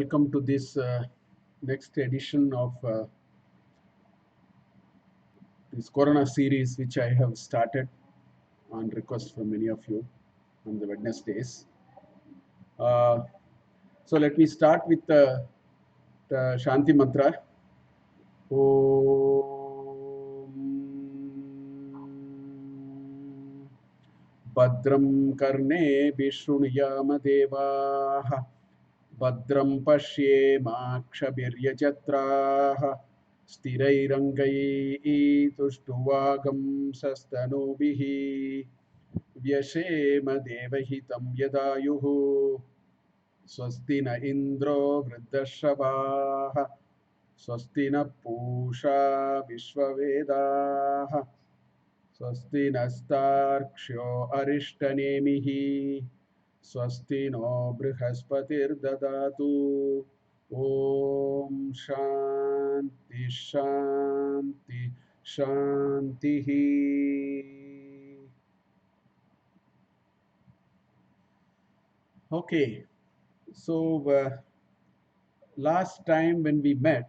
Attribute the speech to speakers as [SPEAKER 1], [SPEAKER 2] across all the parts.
[SPEAKER 1] Welcome to this next edition of this Corona series, which I have started on request from many of you on the Wednesdays. Uh, so let me start with the Shanti Mantra. Om Badram Karne Vishunuyama Devaha Badram Pashyemakshabiryajatraha Sthirairangai Tuštuvagam Sastanobihi Vyashema Devahitam Yadayuhu Swasti na Indro Vriddashavaha Swasti na Pusha Vishwavedaha Swasti nastarksho Arishtanemihi Swasti no Brihaspatirdadatu Om Shanti Shanti Shantihi. Okay, so last time when we met,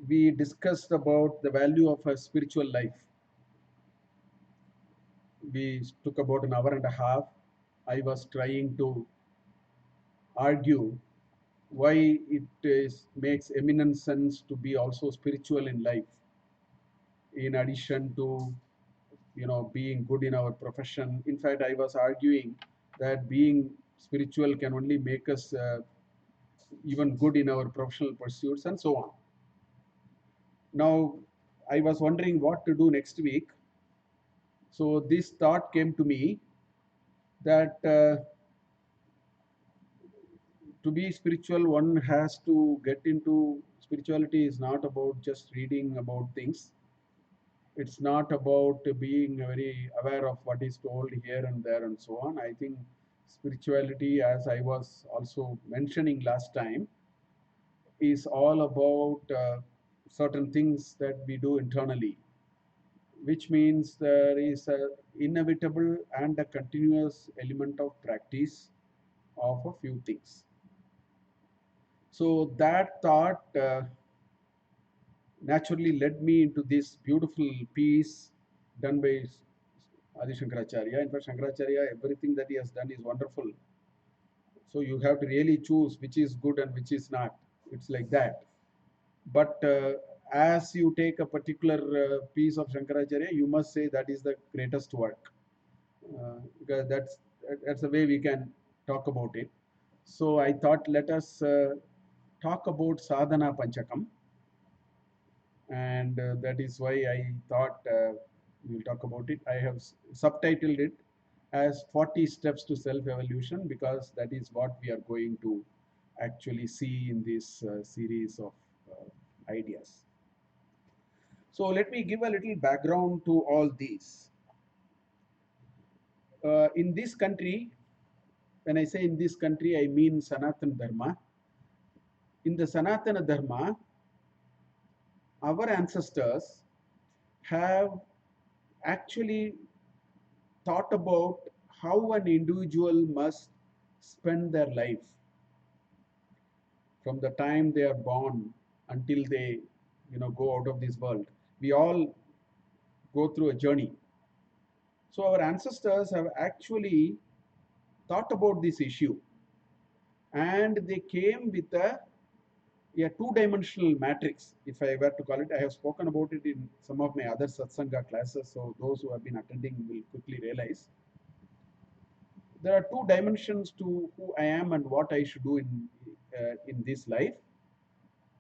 [SPEAKER 1] we discussed about the value of a spiritual life. We took about an hour and a half. I was trying to argue why makes eminent sense to be also spiritual in life, in addition to being good in our profession. In fact, I was arguing that being spiritual can only make us even good in our professional pursuits and so on. Now, I was wondering what to do next week. So this thought came to me that to be spiritual, one has to get into spirituality is not about just reading about things. It's not about being very aware of what is told here and there and so on. I think spirituality, as I was also mentioning last time, is all about certain things that we do internally, which means there is a inevitable and a continuous element of practice of a few things. So that thought naturally led me into this beautiful piece done by Adi Shankarcharya. In fact, Shankarcharya, everything that he has done is wonderful. So you have to really choose which is good and which is not. It's like that. But as you take a particular piece of Shankaracharya, you must say that is the greatest work. Because that's the way we can talk about it. So I thought let us talk about Sadhana Panchakam, and that is why I thought we'll talk about it. I have subtitled it as 40 steps to self-evolution, because that is what we are going to actually see in this series of ideas. So let me give a little background to all these. In this country, when I say in this country, I mean Sanatana Dharma. In the Sanatana Dharma, our ancestors have actually thought about how an individual must spend their life from the time they are born until they go out of this world. We all go through a journey. So our ancestors have actually thought about this issue, and they came with a two-dimensional matrix, if I were to call it. I have spoken about it in some of my other satsanga classes, so those who have been attending will quickly realize there are two dimensions to who I am and what I should do in this life.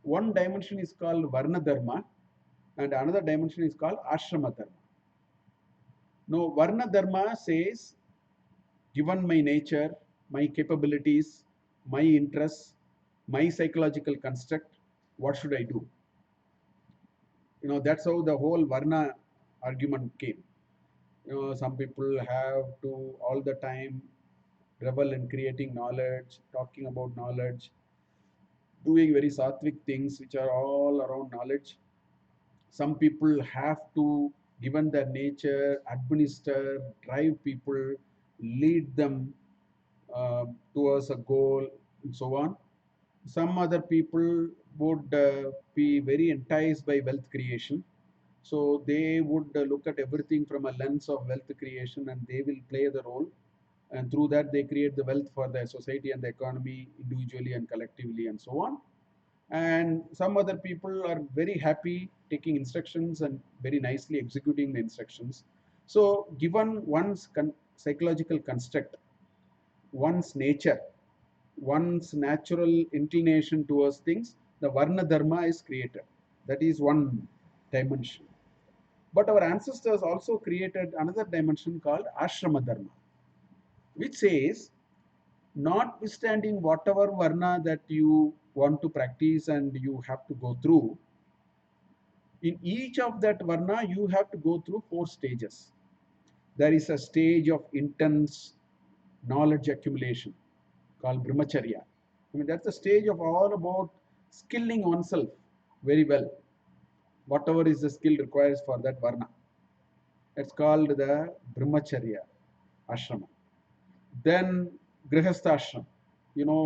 [SPEAKER 1] One dimension is called Varna Dharma, and another dimension is called Ashrama Dharma. Now, Varna Dharma says, given my nature, my capabilities, my interests, my psychological construct, what should I do? That's how the whole Varna argument came. Some people have to all the time revel in creating knowledge, talking about knowledge, doing very sattvic things which are all around knowledge. Some people have to, given their nature, administer, drive people, lead them towards a goal. and so on. Some other people would be very enticed by wealth creation. So they would look at everything from a lens of wealth creation, and they will play the role. And through that, they create the wealth for the society and the economy individually and collectively, and so on. And some other people are very happy taking instructions and very nicely executing the instructions. So, given one's psychological construct, one's nature, one's natural inclination towards things, the Varna Dharma is created. That is one dimension. But our ancestors also created another dimension called Ashrama Dharma, which says, notwithstanding whatever Varna that you want to practice and you have to go through, in each of that Varna, you have to go through 4 stages. There is a stage of intense knowledge accumulation called Brahmacharya. I mean, that's the stage of all about skilling oneself very well, whatever is the skill requires for that Varna. It's called the Brahmacharya ashrama. Then Grihasthashram,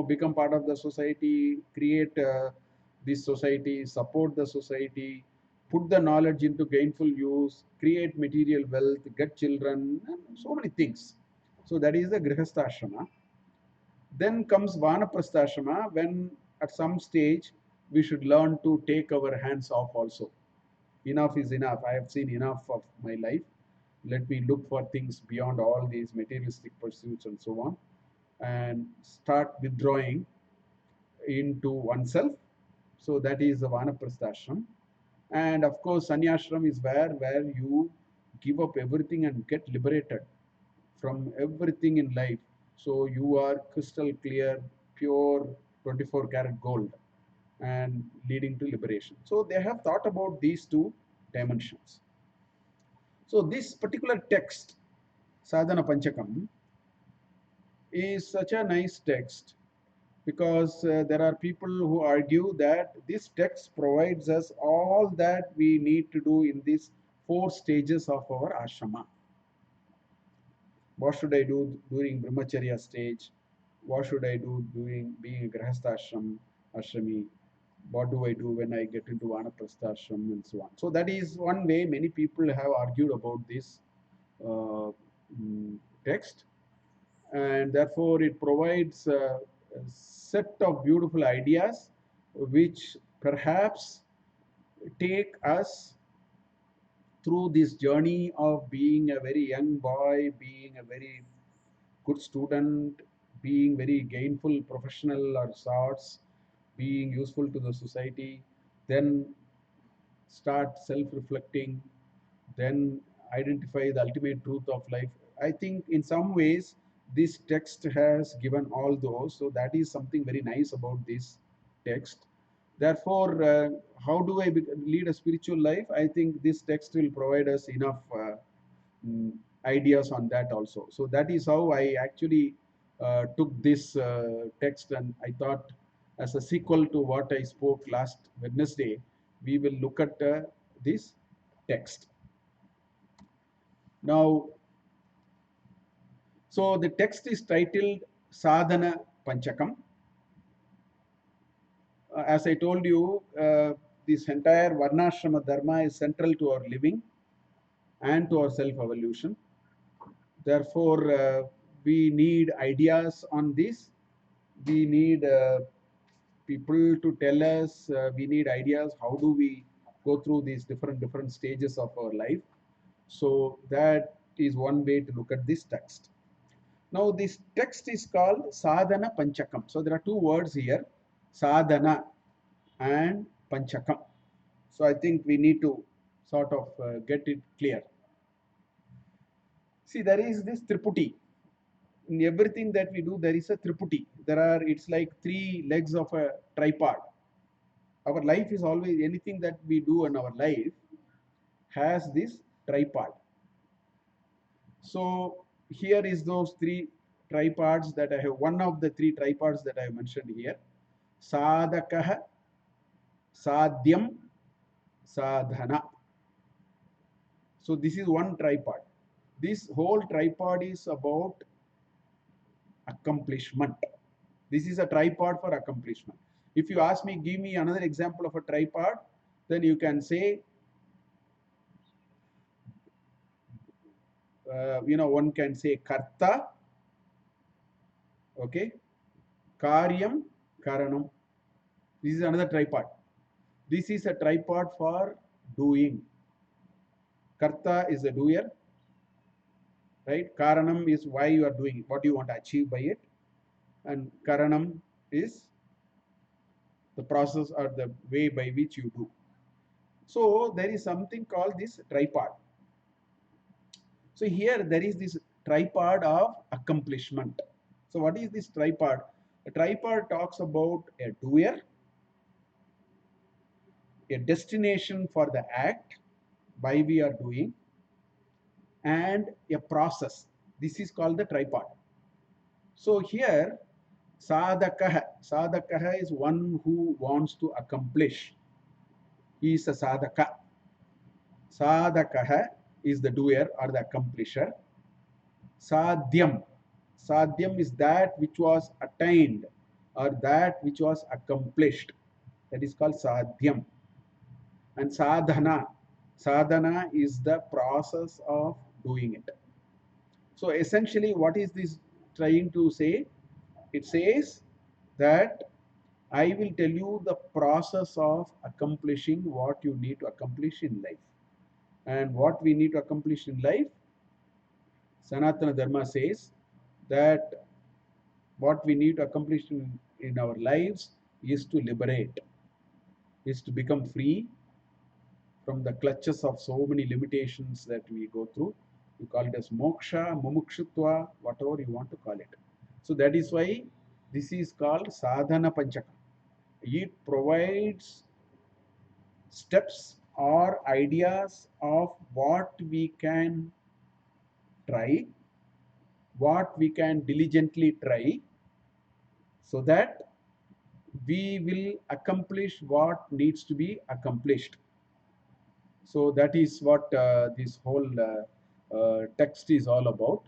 [SPEAKER 1] become part of the society, create this society, support the society, put the knowledge into gainful use, create material wealth, get children, and so many things. So that is the Grihasthashrama. Then comes Vanaprastha when at some stage we should learn to take our hands off also. Enough is enough. I have seen enough of my life. Let me look for things beyond all these materialistic pursuits and so on, and start withdrawing into oneself. So that is the Vanaprasthashram. And of course, Sannyashram is where you give up everything and get liberated from everything in life. So you are crystal clear, pure 24 karat gold and leading to liberation. So they have thought about these two dimensions. So this particular text, Sadhana Panchakam, is such a nice text because there are people who argue that this text provides us all that we need to do in these 4 stages of our ashrama. What should I do during brahmacharya stage? What should I do during being a grahastha ashrami? What do I do when I get into vanaprastha ashram, and so on? So that is one way many people have argued about this uh, text, and therefore it provides a set of beautiful ideas which perhaps take us through this journey of being a very young boy, being a very good student, being very gainful professional or sorts, being useful to the society, then start self-reflecting, then identify the ultimate truth of life. I think in some ways this text has given all those. So that is something very nice about this text. Therefore, how do I lead a spiritual life? I think this text will provide us enough mm, ideas on that also. So that is how I actually took this text, and I thought as a sequel to what I spoke last Wednesday, we will look at this text. Now, so the text is titled Sadhana Panchakam. As I told you, this entire Varnashrama Dharma is central to our living and to our self-evolution. Therefore, we need ideas on this. We need people to tell us. We need ideas. How do we go through these different stages of our life? So that is one way to look at this text. Now, this text is called Sadhana Panchakam. So there are 2 words here, Sadhana and Panchakam. So I think we need to sort of get it clear. See, there is this Triputi. In everything that we do, there is a Triputi. It's like 3 legs of a tripod. Our life is always, anything that we do in our life has this tripod. So here is those 3 tripods that I have. One of the 3 tripods that I have mentioned here. Sadhakah, Sadhyam, Sadhana. So this is one tripod. This whole tripod is about accomplishment. This is a tripod for accomplishment. If you ask me, give me another example of a tripod, then you can say, one can say karta, okay, karyam, karanam. This is another tripod. This is a tripod for doing. Karta is the doer, right? Karanam is why you are doing it, what you want to achieve by it. And Karanam is the process or the way by which you do. So there is something called this tripod. So here there is this tripod of accomplishment. So what is this tripod? A tripod talks about a doer, a destination for the act, why we are doing, and a process. This is called the tripod. So here, sadhakaha is one who wants to accomplish. He is a sadhaka. Sadhakaha is the doer or the accomplisher. Sadhyam. Sadhyam is that which was attained or that which was accomplished. That is called sadhyam. And sadhana. Sadhana is the process of doing it. So essentially, what is this trying to say? It says that I will tell you the process of accomplishing what you need to accomplish in life. And what we need to accomplish in life, Sanatana Dharma says that what we need to accomplish in our lives is to liberate, is to become free from the clutches of so many limitations that we go through. You call it as moksha, mumukshutva, whatever you want to call it. So that is why this is called Sadhana Panchakam. It provides steps or ideas of what we can try, what we can diligently try, so that we will accomplish what needs to be accomplished. So that is what this whole text is all about.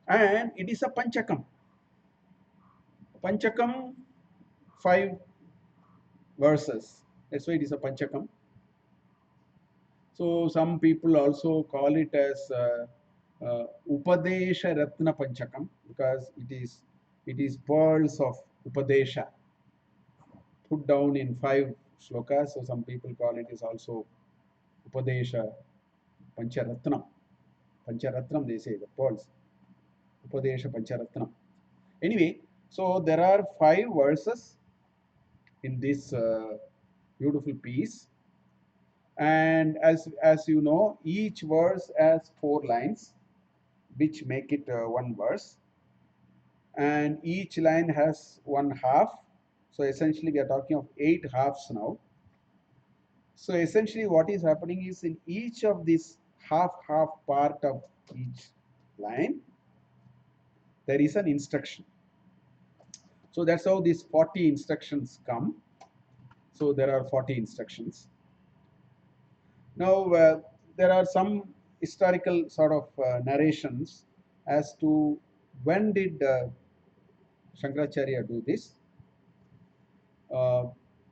[SPEAKER 1] And it is a Panchakam. Panchakam, 5 verses. That's why it is a Panchakam. So some people also call it as Upadesha Ratna Panchakam, because it is pearls of Upadesha put down in 5 slokas. So some people call it is also Upadesha Pancharatnam. Pancharatnam, they say, the pearls. Upadesha Pancharatnam. Anyway, so there are 5 verses in this beautiful piece. And as you know, each verse has 4 lines, which make it one verse. And each line has one half. So essentially, we are talking of 8 halves now. So essentially, what is happening is in each of this half part of each line, there is an instruction. So that's how these 40 instructions come. So there are 40 instructions. Now, there are some historical sort of narrations as to when did Shankarcharya do this.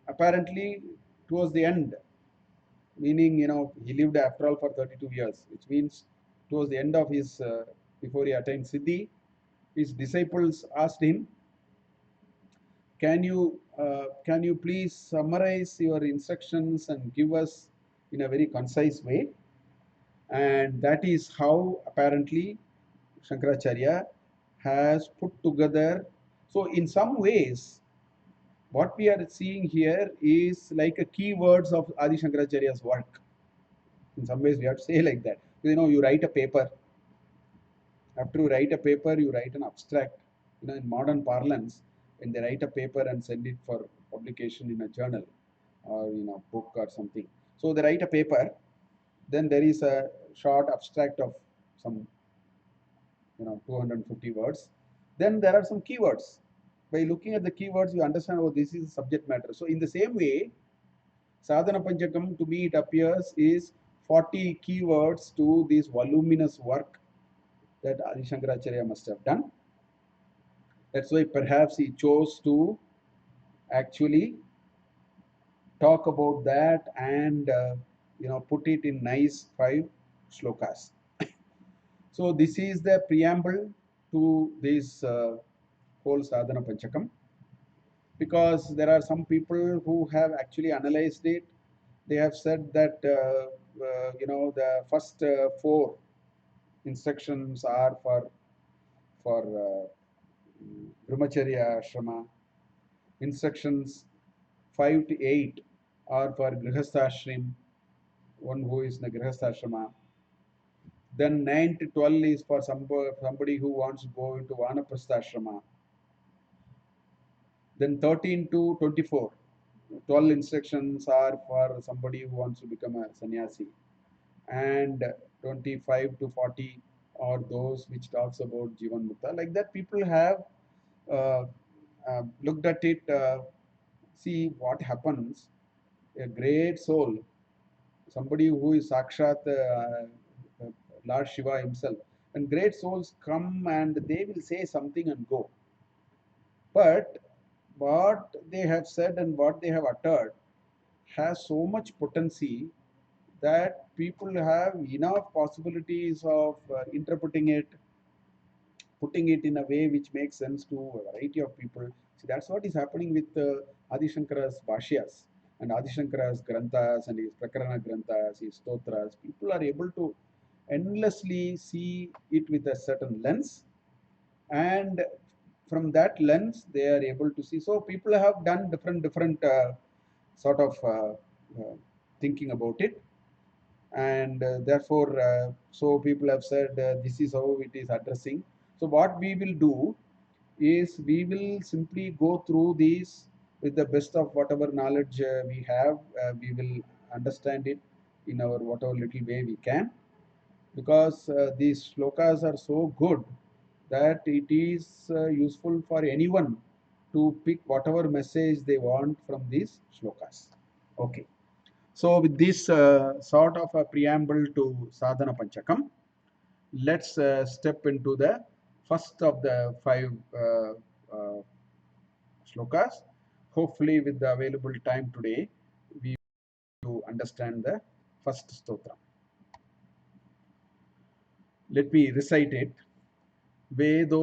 [SPEAKER 1] Apparently, towards the end, meaning, he lived after all for 32 years, which means towards the end of his, before he attained Siddhi, his disciples asked him, can you please summarize your instructions and give us in a very concise way? And that is how apparently Shankaracharya has put together. So in some ways, what we are seeing here is like a keywords of Adi Shankaracharya's work. In some ways, we have to say like that. You write a paper. After you write a paper, you write an abstract. In modern parlance, when they write a paper and send it for publication in a journal or in a book or something. So they write a paper, then there is a short abstract of some 250 words. Then there are some keywords. By looking at the keywords, you understand, oh, this is the subject matter. So in the same way, Sadhana Panchakam, to me it appears, is 40 keywords to this voluminous work that Adi Shankaracharya must have done. That's why perhaps he chose to actually talk about that and put it in nice 5 shlokas. So this is the preamble to this whole Sadhana Panchakam, because there are some people who have actually analyzed it. They have said that the first 4 instructions are for brahmacharya ashrama. Instructions 5 to 8 are for grihastha one who is in the grihastha ashrama. Then 9 to 12 is for somebody who wants to go into vanaprastha ashrama. Then 13 to 24, 12 instructions are for somebody who wants to become a sannyasi. And 25 to 40 are those which talks about Jivan Mukta. Like that, people have uh, looked at it. See what happens. A great soul, somebody who is Sakshat Lord Shiva himself, and great souls come and they will say something and go. But what they have said and what they have uttered has so much potency that people have enough possibilities of interpreting it, putting it in a way which makes sense to a variety of people. See, that's what is happening with Adi Shankara's Bhashyas and Adi Shankara's Granthas and his Prakarana Granthas, his Stotras. People are able to endlessly see it with a certain lens, and from that lens they are able to see. So people have done different sort of thinking about it, and therefore so people have said this is how it is addressing. So what we will do is we will simply go through these with the best of whatever knowledge we have. We will understand it in our whatever little way we can, because these shlokas are so good that it is useful for anyone to pick whatever message they want from these shlokas. Okay. So with this sort of a preamble to Sadhana Panchakam, let's step into the first of the 5 shlokas. Hopefully, with the available time today, we will understand the first stotra. Let me recite it. वेदो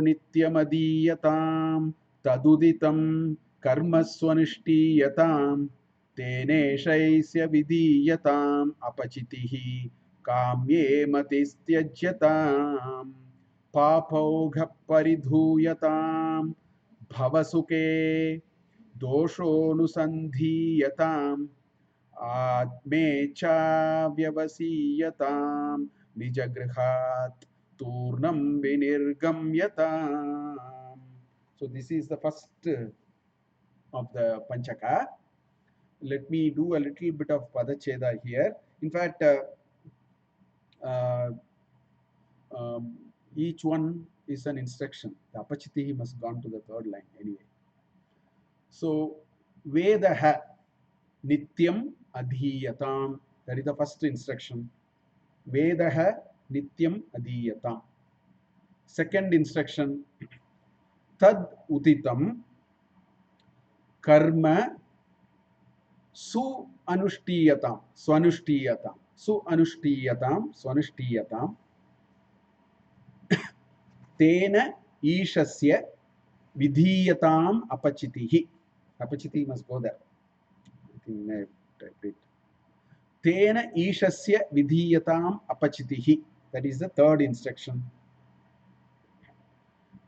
[SPEAKER 1] नित्यमदीयतां तदुदितं कर्मस्वनुष्ठीयतां तेनेशैस्य विधीयताम् अपचितिः काम्ये मतिस्त्यज्यतां पापौघः परिधूयतां भवसुखे दोषोऽनुसन्धीयताम् आत्मेच्छा व्यवसीयतां निजगृहात् turnam vinirgamyatam. So this is the first of the Panchaka. Let me do a little bit of Padacheda here. In fact, uh, um, each one is an instruction. The Apachiti must gone to the third line anyway. So Vedaha Nityam Adhiyatam. That is the first instruction. Vedaha Nityam Adhiyatam. Second instruction, Tad Utitam Karma Su Anushtiyatam. Swanushtiyatam. Su Anushtiyatam. Swanushtiyatam. Tena Ishasya Vidhiyatam Apachitihi. Apachiti must go there. I think I typed it. Tena Ishasya Vidhiyatam Apachitihi. That is the third instruction.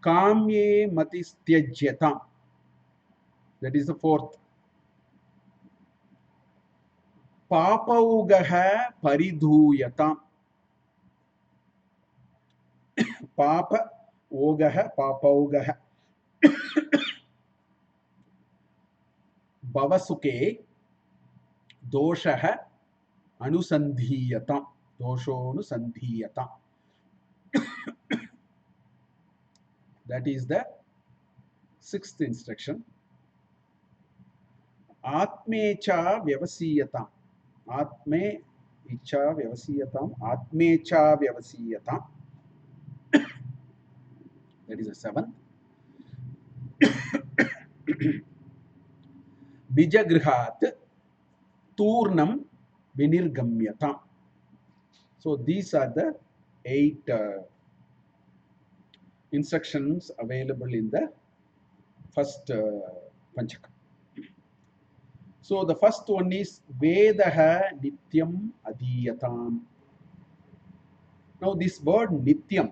[SPEAKER 1] Kamye Matistyajyatam. That is the fourth. Papaugaha Paridhuyatam. Papa Ogaha Papaugaha. Bhavasuke Doshaha Anusandhiyatam. Doshoanusandhiyatam. That is the sixth instruction. Atmecha Vyavasiyatam. Atme Icha Vyavasiyatam. Atmecha Vyavasiyatam. That is the seventh. Bijagrihat Turnam Vinirgamyatam. So these are the 8 instructions available in the first Panchakam. So the first one is Vedaha Nityam Adhiyatam. Now this word Nityam,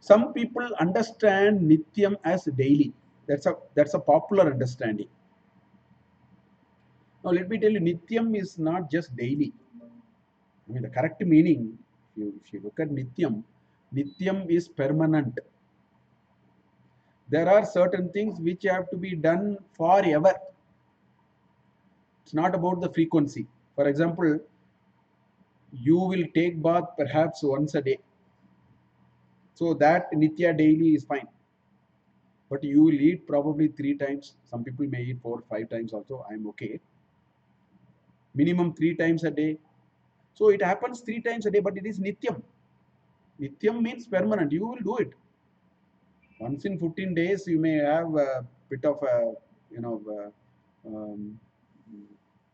[SPEAKER 1] some people understand Nityam as daily. That's a popular understanding. Now let me tell you, Nityam is not just daily. I mean the correct meaning, if you look at Nityam, Nityam is permanent. There are certain things which have to be done forever. It's not about the frequency. For example, you will take bath perhaps once a day. So that Nitya daily is fine. But you will eat probably 3 times. Some people may eat 4, 5 times also. I'm okay. Minimum 3 times a day. So it happens 3 times a day, but it is Nityam. Nityam means permanent. You will do it. Once in 15 days, you may have a bit of a,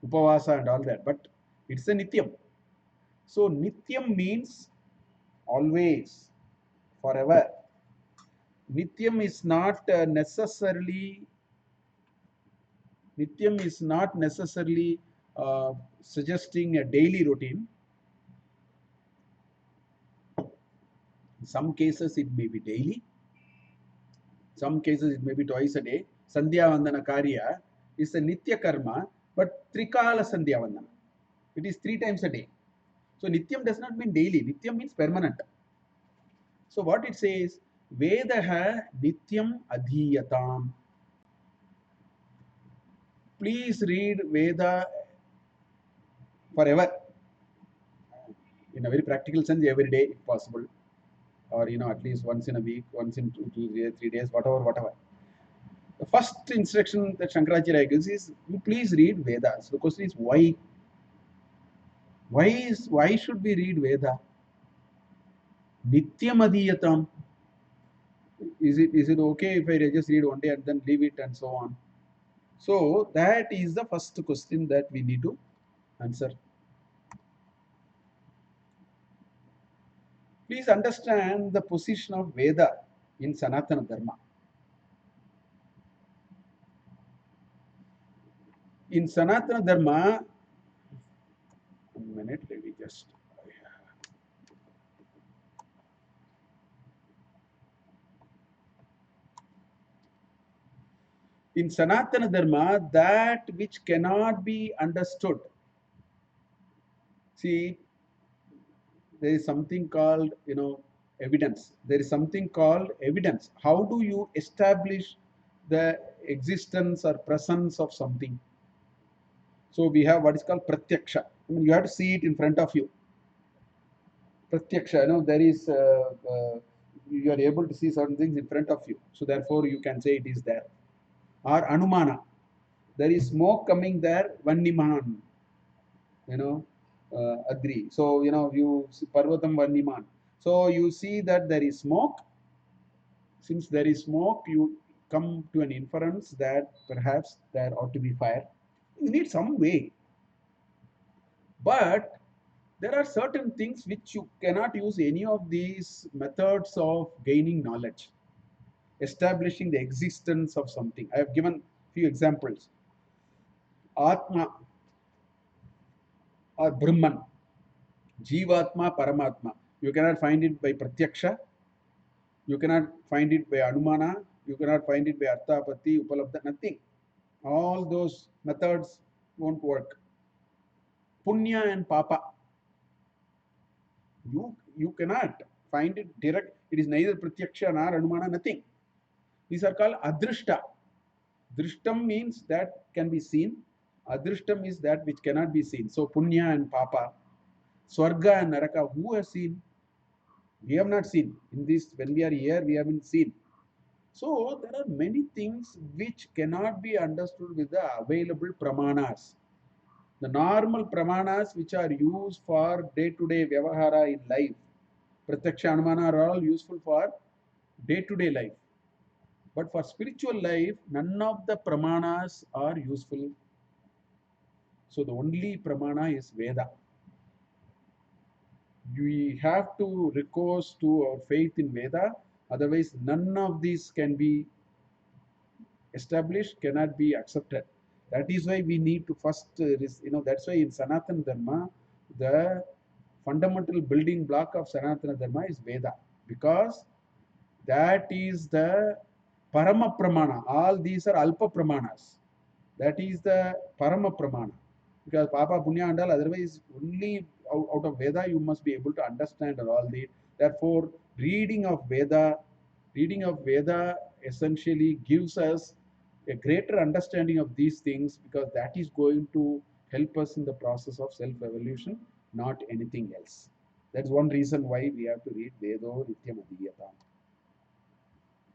[SPEAKER 1] upavasa and all that, but it's a Nityam. So Nityam means always, forever. Nityam is not necessarily suggesting a daily routine. In some cases it may be daily. Some cases it may be twice a day. Sandhya Vandana Karya is a Nitya Karma, but Trikala Sandhya Vandana. It is 3 times a day. So Nityam does not mean daily. Nityam means permanent. So what it says, Vedaha Nityam Adhiyatam. Please read Veda forever. In a very practical sense, every day if possible. Or at least once in a week, once in 2, 3 days, whatever. The first instruction that Shankarcharya gives is, you please read Vedas. The question is why? Why should we read Veda? Nityam Adhiyatam. Is it okay if I just read one day and then leave it and so on? So that is the first question that we need to answer. Please understand the position of Veda in Sanatana Dharma. In Sanatana Dharma, 1 minute, let me just. In Sanatana Dharma, that which cannot be understood. See, there is something called, evidence. There is something called evidence. How do you establish the existence or presence of something? So we have what is called pratyaksha. I mean, you have to see it in front of you. Pratyaksha, there is, you are able to see certain things in front of you. So therefore, you can say it is there. Or anumana. There is smoke coming there, vanniman. Adri. So, you Parvatam Vanniman. So you see that there is smoke. Since there is smoke, you come to an inference that perhaps there ought to be fire. You need some way. But there are certain things which you cannot use any of these methods of gaining knowledge, establishing the existence of something. I have given few examples. Atma or Brahman, Jivatma, Paramatma. You cannot find it by Pratyaksha. You cannot find it by Anumana. You cannot find it by Arthapati, Upalabdha, nothing. All those methods won't work. Punya and Papa. You cannot find it direct. It is neither Pratyaksha nor Anumana, nothing. These are called Adrishta. Drishtam means that can be seen. Adrishtam is that which cannot be seen. So Punya and Papa. Swarga and Naraka, who has seen? We have not seen. In this, when we are here, we haven't seen. So there are many things which cannot be understood with the available pramanas. The normal pramanas which are used for day-to-day vyavahara in life, Pratyaksha, Anumana are all useful for day-to-day life. But for spiritual life, none of the pramanas are useful. So the only pramana is Veda. We have to recourse to our faith in Veda. Otherwise, none of these can be established, cannot be accepted. That is why we need to first, that's why in Sanatana Dharma, the fundamental building block of Sanatana Dharma is Veda. Because that is the Parama Pramana. All these are Alpa Pramanas. That is the Parama Pramana. Because Papa Punya and all, otherwise, only out of Veda you must be able to understand all the. Therefore, reading of Veda essentially gives us a greater understanding of these things because that is going to help us in the process of self-evolution, not anything else. That's one reason why we have to read Vedo Nityam Adhiyatam.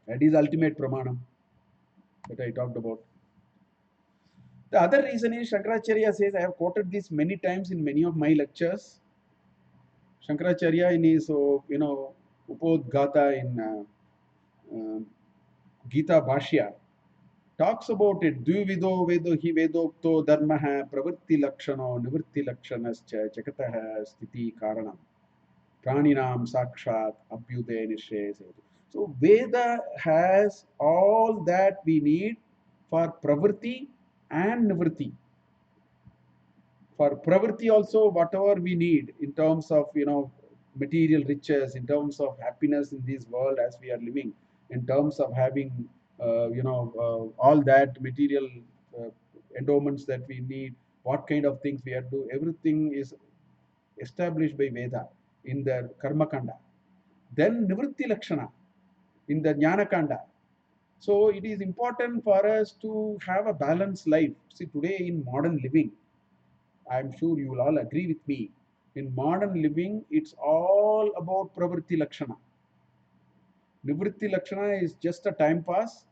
[SPEAKER 1] That is ultimate pramanam that I talked about. The other reason is Shankaracharya says, I have quoted this many times in many of my lectures. Shankaracharya in his, Upodgata in Gita Bhashya talks about it. Dvivido vedo hi vedokto dharmaha pravritti lakshano nivritti lakshanascha jagataha sthiti karanam praninam sakshat abhyude nishre. So Veda has all that we need for pravritti and nivritti. For pravritti also, whatever we need in terms of material riches, in terms of happiness in this world as we are living, in terms of having all that material uh, endowments that we need, what kind of things we have to do, everything is established by Veda in the Karma Kanda. Then Nivritti Lakshana in the Jnana Kanda. So it is important for us to have a balanced life. See, today in modern living, I'm sure you will all agree with me. In modern living, it's all about pravritti lakshana. Nivritti lakshana is just a time pass.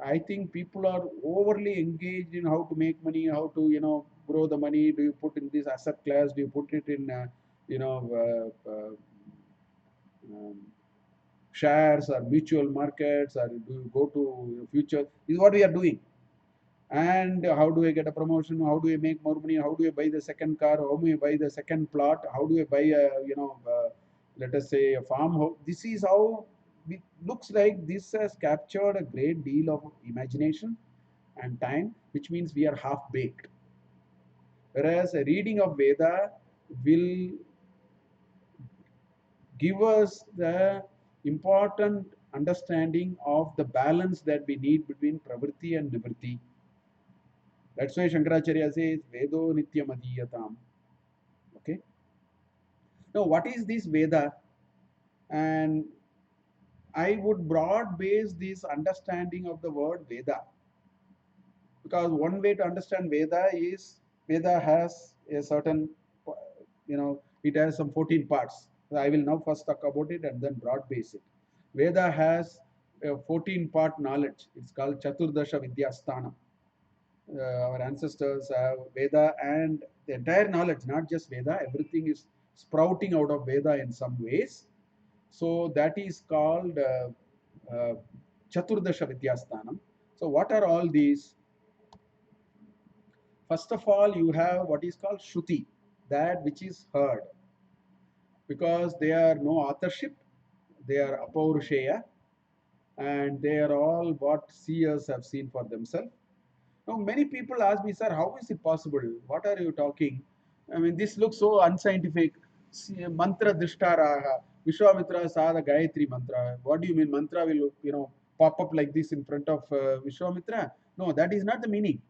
[SPEAKER 1] I think people are overly engaged in how to make money, how to grow the money. Do you put in this asset class? Do you put it in you know um, shares or mutual markets, or do you go to future? This is what we are doing. And how do I get a promotion? How do I make more money? How do I buy the second car? How do I buy the second plot? How do I buy a let us say a farmhouse? This is how it looks like. This has captured a great deal of imagination and time, which means we are half baked. Whereas a reading of Veda will give us the important understanding of the balance that we need between pravritti and nivritti. That's why Shankaracharya says Vedo Nityam Adhiyatam. Okay. Now, what is this Veda? And I would broad base this understanding of the word Veda because one way to understand Veda is Veda has a certain, it has some 14 parts. So I will now first talk about it and then broad base it. Veda has a 14-part knowledge. It's called Chaturdasha Vidyasthanam. Our ancestors have Veda and the entire knowledge, not just Veda, everything is sprouting out of Veda in some ways. So that is called Chaturdasha Vidyasthanam. So what are all these? First of all, you have what is called Shruti, that which is heard, because they are no authorship, they are Apaurusheya, and they are all what seers have seen for themselves. Now, many people ask me, sir, how is it possible? What are you talking? I mean, this looks so unscientific. Mantra Drishtaraha, Vishwamitra saw the Gayatri mantra. What do you mean? Mantra will, pop up like this in front of Vishwamitra? No, that is not the meaning.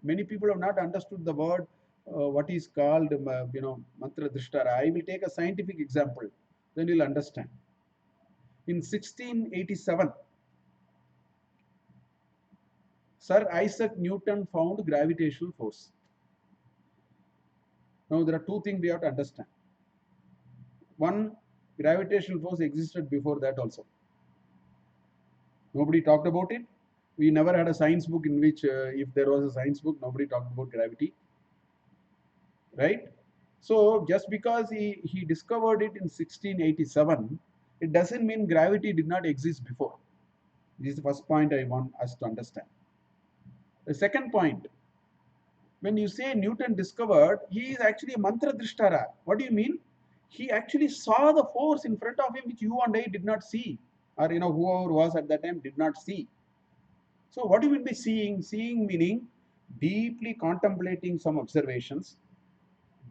[SPEAKER 1] Many people have not understood the word, what is called, Mantra Drishtara. I will take a scientific example, then you'll understand. In 1687, Sir Isaac Newton found gravitational force. Now, there are two things we have to understand. One, gravitational force existed before that also. Nobody talked about it. We never had a science book in which, if there was a science book, nobody talked about gravity. Right? So just because he discovered it in 1687, it doesn't mean gravity did not exist before. This is the first point I want us to understand. The second point, when you say Newton discovered, he is actually a mantra drishtara. What do you mean? He actually saw the force in front of him which you and I did not see, or whoever was at that time did not see. So what do you mean by seeing? Seeing meaning deeply contemplating some observations,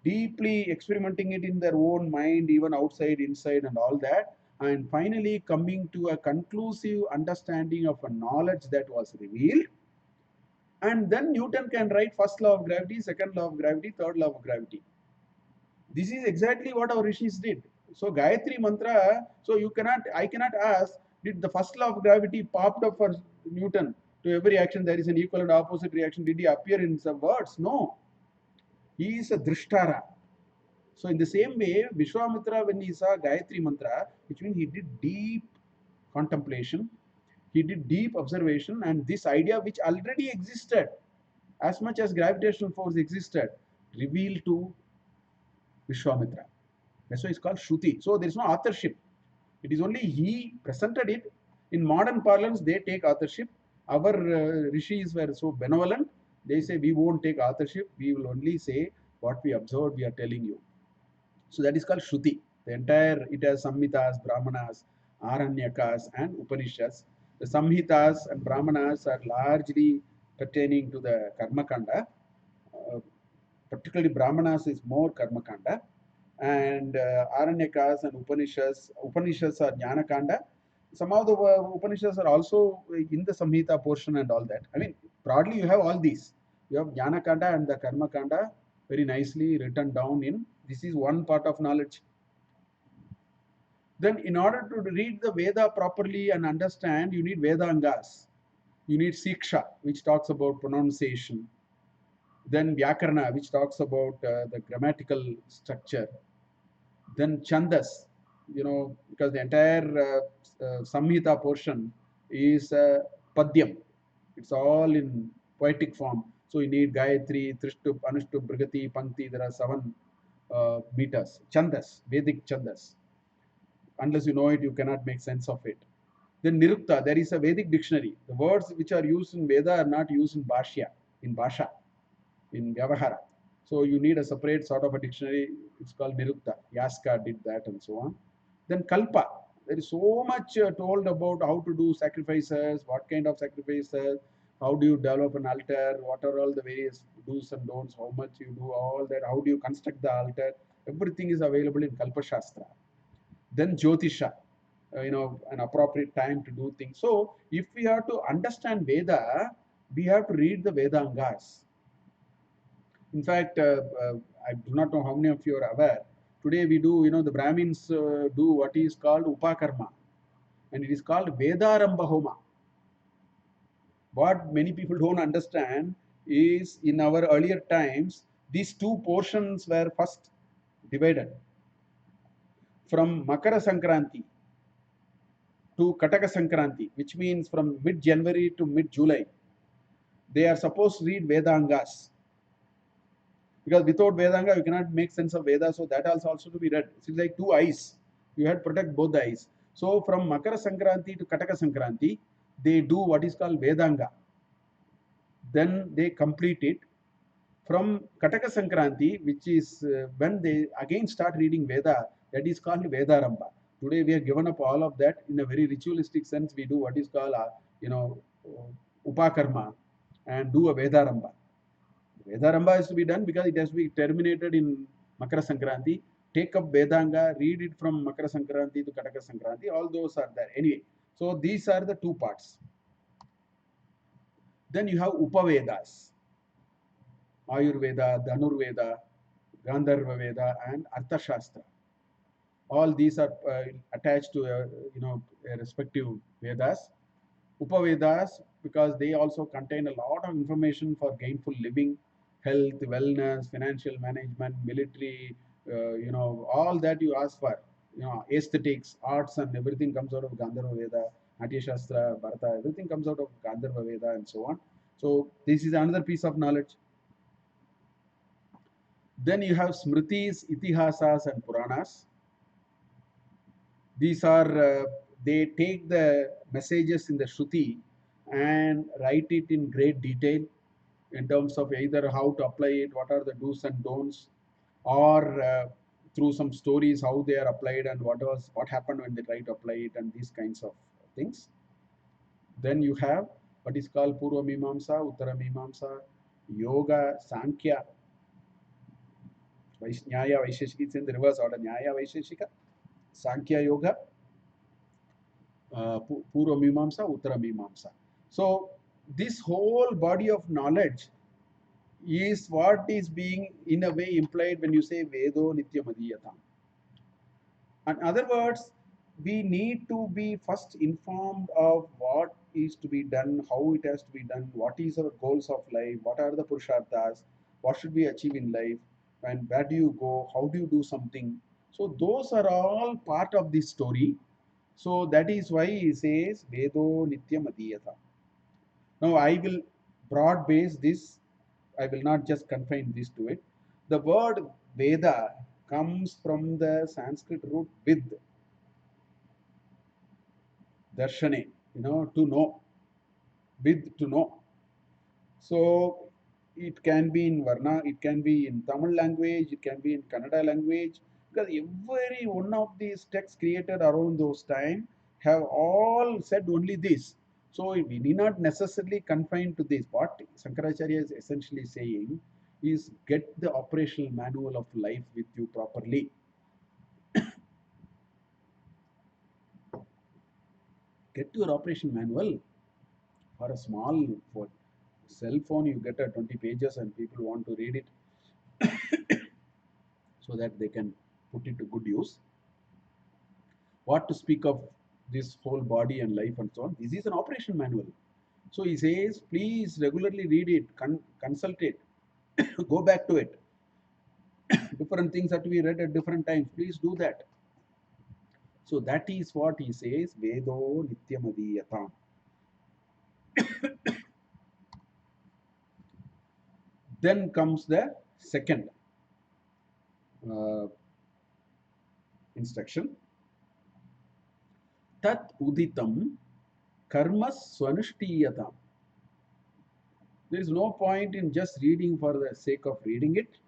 [SPEAKER 1] deeply experimenting it in their own mind, even outside, inside, and all that, and finally coming to a conclusive understanding of a knowledge that was revealed. And then Newton can write first law of gravity, second law of gravity, third law of gravity. This is exactly what our rishis did. So Gayatri Mantra, so I cannot ask, did the first law of gravity popped up for Newton? To every action there is an equal and opposite reaction. Did he appear in some words? No. He is a Drishtara. So in the same way, Vishwamitra, when he saw Gayatri Mantra, which means he did deep contemplation, he did deep observation, and this idea which already existed, as much as gravitational force existed, revealed to Vishwamitra. That's why it's called Shruti. So there is no authorship. It is only he presented it. In modern parlance, they take authorship. Our rishis were so benevolent. They say we won't take authorship. We will only say what we observed. We are telling you. So that is called Shruti. The entire, it has Samhitas, Brahmanas, Aranyakas, and Upanishads. The Samhitas and Brahmanas are largely pertaining to the Karma Kanda. Particularly Brahmanas is more Karma Kanda. And Aranyakas and Upanishads are Jnana Kanda. Some of the Upanishads are also in the Samhita portion and all that. I mean, broadly, you have all these. You have Jnana Kanda and the Karma Kanda very nicely written down in. This is one part of knowledge. Then, in order to read the Veda properly and understand, you need Vedangas. You need Siksha, which talks about pronunciation. Then Vyakarana, which talks about the grammatical structure. Then Chandas, because the entire Samhita portion is Padyam. It's all in poetic form. So you need Gayatri, Trishtup, Anushtup, Brigati, Pankti. There are 7 meters. Chandas, Vedic Chandas. Unless you know it, you cannot make sense of it. Then Nirukta, there is a Vedic dictionary. The words which are used in Veda are not used in Bhasha, in Vyavahara. So you need a separate sort of a dictionary. It's called Nirukta. Yaska did that and so on. Then Kalpa. There is so much told about how to do sacrifices, what kind of sacrifices, how do you develop an altar, what are all the various do's and don'ts, how much you do, all that, how do you construct the altar. Everything is available in Kalpa Shastra. Then Jyotisha, an appropriate time to do things. So if we have to understand Veda, we have to read the Vedangas. In fact, I do not know how many of you are aware. Today we do, the Brahmins do what is called Upakarma, and it is called Vedaramba Homa. What many people don't understand is in our earlier times, these two portions were first divided. From Makara Sankranti to Kataka Sankranti, which means from mid-January to mid-July, they are supposed to read Vedangas. Because without Vedanga, you cannot make sense of Veda, so that also to be read. It's like 2 eyes. You have to protect both the eyes. So from Makara Sankranti to Kataka Sankranti, they do what is called Vedanga. Then they complete it. From Kataka Sankranti, which is when they again start reading Veda, that is called Vedaramba. Today we have given up all of that. In a very ritualistic sense, we do what is called, Upakarma and do a Vedaramba. Vedaramba has to be done because it has to be terminated in Makara Sankranti. Take up Vedanga, read it from Makara Sankranti to Kataka Sankranti. All those are there. Anyway, so these are the 2 parts. Then you have Upavedas, Ayurveda, Dhanurveda, Gandharva Veda, and Arthashastra. All these are attached to a respective Vedas. Upavedas, because they also contain a lot of information for gainful living, health, wellness, financial management, military, all that you ask for. Aesthetics, arts, and everything comes out of Gandharva Veda, Natya Shastra, Bharata, everything comes out of Gandharva Veda and so on. So this is another piece of knowledge. Then you have Smritis, Itihasas, and Puranas. These are, they take the messages in the Shruti and write it in great detail in terms of either how to apply it, what are the do's and don'ts, or through some stories how they are applied and what happened when they try to apply it and these kinds of things. Then you have what is called Purva Mimamsa, Uttara Mimamsa, Yoga, Sankhya, Nyaya, Vaisheshika. It's in the reverse order: Nyaya, Vaisheshika, Sankhya Yoga, Purva Mimamsa, Uttara Mimamsa. So this whole body of knowledge is what is being in a way implied when you say Vedo Nityamadiyata. In other words, we need to be first informed of what is to be done, how it has to be done, what is our goals of life, what are the purusharthas, what should we achieve in life, and where do you go, how do you do something. So those are all part of this story. So that is why he says Vedo Nityam Adiyata. Now I will broad base this. I will not just confine this to it. The word Veda comes from the Sanskrit root Vid, darshane, to know, with to know. So it can be in Varna, it can be in Tamil language, it can be in Kannada language, because every one of these texts created around those time have all said only this. So we need not necessarily confine to this. What Shankaracharya is essentially saying is get the operational manual of life with you properly. Get your operation manual for a small for cell phone. You get a 20 pages and people want to read it so that they can put it to good use. What to speak of this whole body and life and so on. This is an operation manual. So he says, please regularly read it, consult it, go back to it. Different things have to be read at different times. Please do that. So that is what he says, Vedo Nityamadiyata. Then comes the second uh, instruction. Tat uditam karma swanushtiyata. There is no point in just reading for the sake of reading it.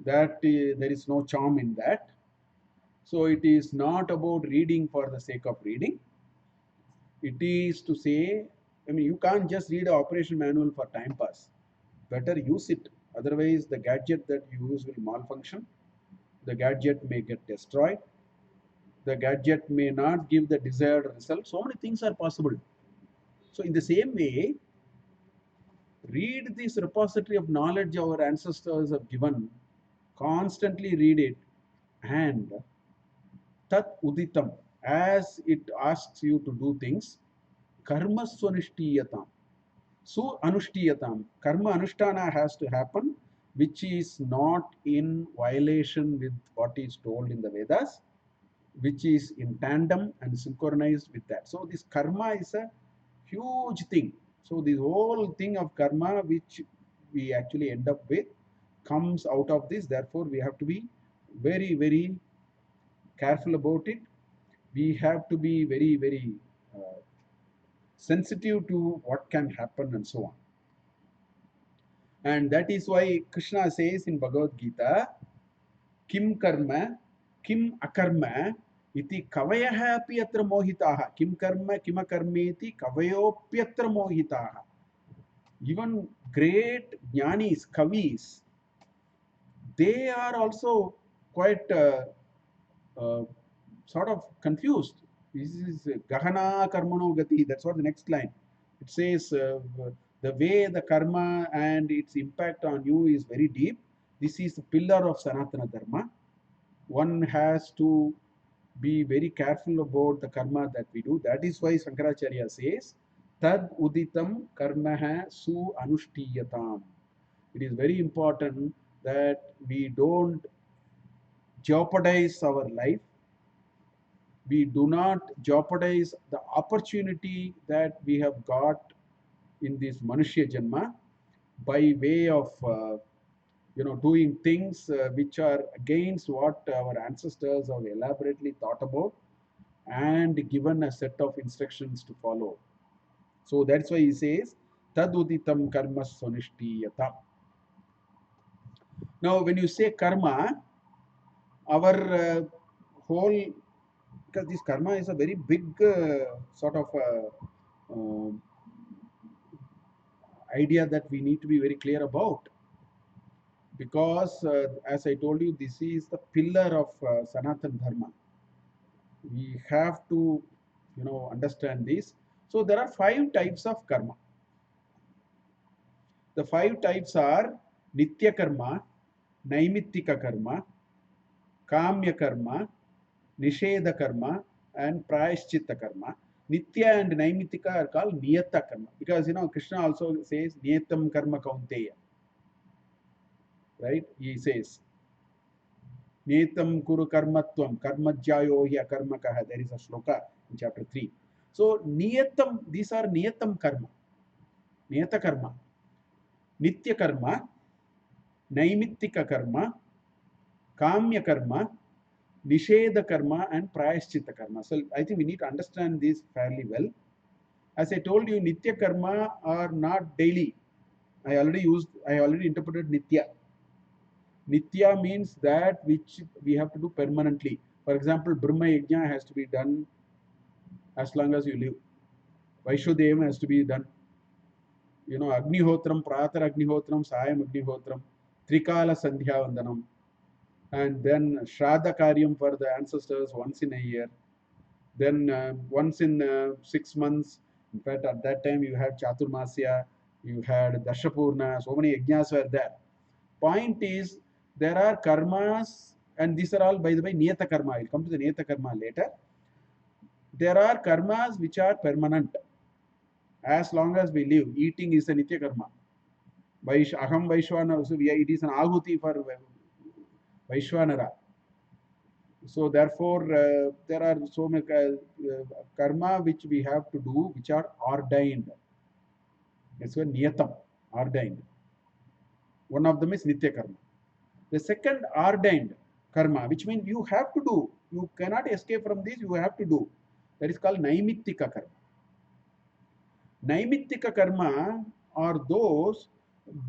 [SPEAKER 1] That there is no charm in that. So it is not about reading for the sake of reading. It is to say, I mean, you can't just read an operation manual for time pass. Better use it. Otherwise, the gadget that you use will malfunction. The gadget may get destroyed. The gadget may not give the desired result. So many things are possible. So in the same way, read this repository of knowledge our ancestors have given. Constantly read it, and tat uditam, as it asks you to do things, karma swanishtiyatam. So anushtiyatam, karma anushtana has to happen, which is not in violation with what is told in the Vedas, which is in tandem and synchronized with that. So this karma is a huge thing. So this whole thing of karma, which we actually end up with, comes out of this. Therefore, we have to be very, very careful about it. We have to be very, very sensitive to what can happen and so on. And that is why Krishna says in Bhagavad Gita, Kim karma, kim akarma, iti kavayaha api atra mohitaha. Kim karma, kim akarmeti kavayopyatra mohitaha. Even great jnanis, kavis, they are also quite uh, sort of confused. This is Gahana Karmano Gati. That's what the next line. It says the way the karma and its impact on you is very deep. This is the pillar of Sanatana Dharma. One has to be very careful about the karma that we do. That is why Shankaracharya says, Tad uditam karma su anushtiyatam. It is very important that we don't jeopardize our life. We do not jeopardize the opportunity that we have got in this Manushya Janma by way of doing things which are against what our ancestors have elaborately thought about and given a set of instructions to follow. So that's why he says, Taduditam karma sonishtiyatam. Now, when you say karma, our whole, because this karma is a very big sort of idea that we need to be very clear about, because as I told you, this is the pillar of Sanatan Dharma. We have to understand this. So there are 5 types of karma. The 5 types are Nitya karma, Naimittika karma, Kamya karma, Nisheda karma, and Prayashchitta karma. Nitya and Naimittika are called Niyata karma, because Krishna also says Niyatam karma kaunteya, right? He says Niyatam kuru karmatvam karmajyayo hi akarmakaha. There is a shloka in chapter 3. So Niyatam, these are Niyatam karma, Niyata karma, Nitya karma, Naimittika karma, Kamya karma, Nisheda karma, and Prayashchitta karma. So I think we need to understand this fairly well. As I told you, Nitya karma are not daily. I already interpreted Nitya. Nitya means that which we have to do permanently. For example, Brahma Yajna has to be done as long as you live. Vaishudeva has to be done. Agnihotram, Pratar Agnihotram, Sayam Agnihotram, Trikala Sandhya Vandanam, and then Shraddha Karyam for the ancestors once in a year. Then once in 6 months, in fact, at that time you had Chaturmasya, you had Dashapurna, so many yajnas were there. Point is, there are karmas, and these are all, by the way, Niyata karma. I'll come to the Niyata karma later. There are karmas which are permanent. As long as we live, eating is a Nitya karma. Aham Vaishwana, also, it is an ahuti for Vaishwanara. So therefore, there are so many karma which we have to do, which are ordained. That's why niyatam, ordained. One of them is nitya karma. The second, ordained karma, which means you have to do. You cannot escape from this. You have to do. That is called naimittika karma. Naimittika karma are those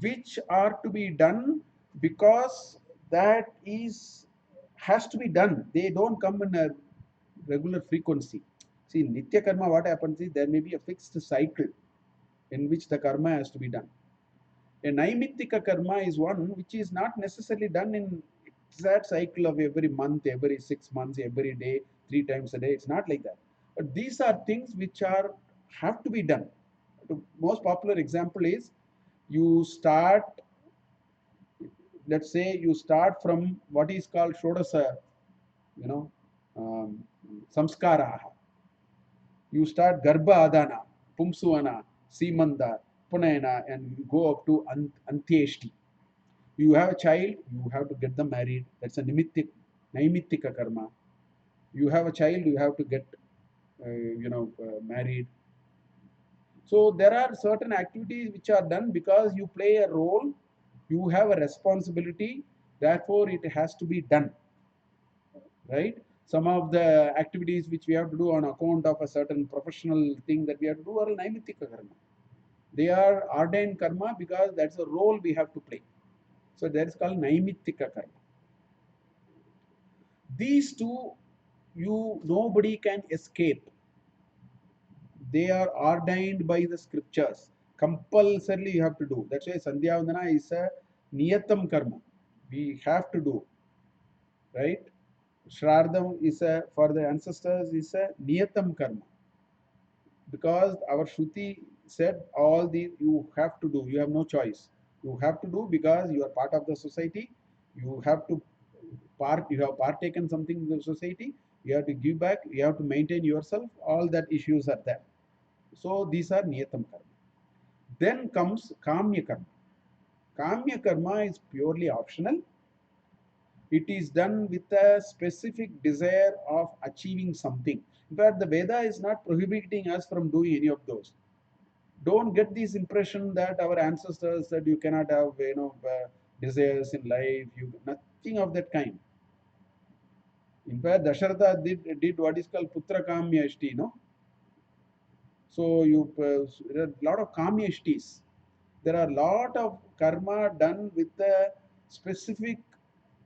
[SPEAKER 1] which are to be done because that is has to be done. They don't come in a regular frequency. See, Nitya karma, what happens is there may be a fixed cycle in which the karma has to be done. A Naimittika karma is one which is not necessarily done in exact cycle of every month, every 6 months, every day, 3 times a day. It's not like that. But these are things which are have to be done. The most popular example is you start, let's say you start from what is called Shodasa, you know, um, samskaraha. You start Garbha Adana, Pumsuvana, Simanda, Punayana, and you go up to Antyeshti. You have a child, you have to get them married. That's a Naimittika karma. You have a child, you have to get, married. So there are certain activities which are done because you play a role, you have a responsibility, therefore it has to be done, right? Some of the activities which we have to do on account of a certain professional thing that we have to do are Naimittika karma. They are ordained karma because that's a role we have to play. So that is called Naimittika karma. These two, nobody can escape. They are ordained by the scriptures. Compulsorily you have to do. That's why Sandhya Vandana is a niyatam karma. We have to do, right? Shraddham is for the ancestors is a niyatam karma. Because our Shruti said all these you have to do. You have no choice. You have to do because you are part of the society. You have to you have partaken something in the society. You have to give back. You have to maintain yourself. All that issues are there. So these are niyatam karma. Then comes kamya karma. Kamya karma is purely optional. It is done with a specific desire of achieving something. In fact, the Veda is not prohibiting us from doing any of those. Don't get this impression that our ancestors said you cannot have desires in life, you nothing of that kind. In fact, Dasharatha did what is called Putra Kamya Ishti, no? So there are a lot of Kamya Ishtis. There are a lot of karma done with a specific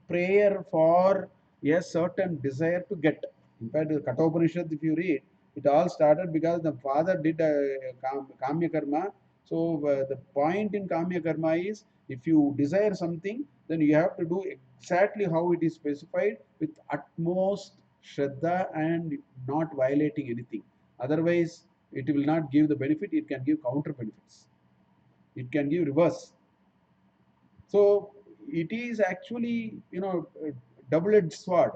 [SPEAKER 1] prayer for a certain desire to get. In fact, the Kathopanishad, if you read, it all started because the father did a Kamya karma. So the point in Kamya karma is if you desire something, then you have to do exactly how it is specified with utmost Shraddha and not violating anything. Otherwise, it will not give the benefit, it can give counter benefits. It can give reverse. So it is actually, a double-edged sword.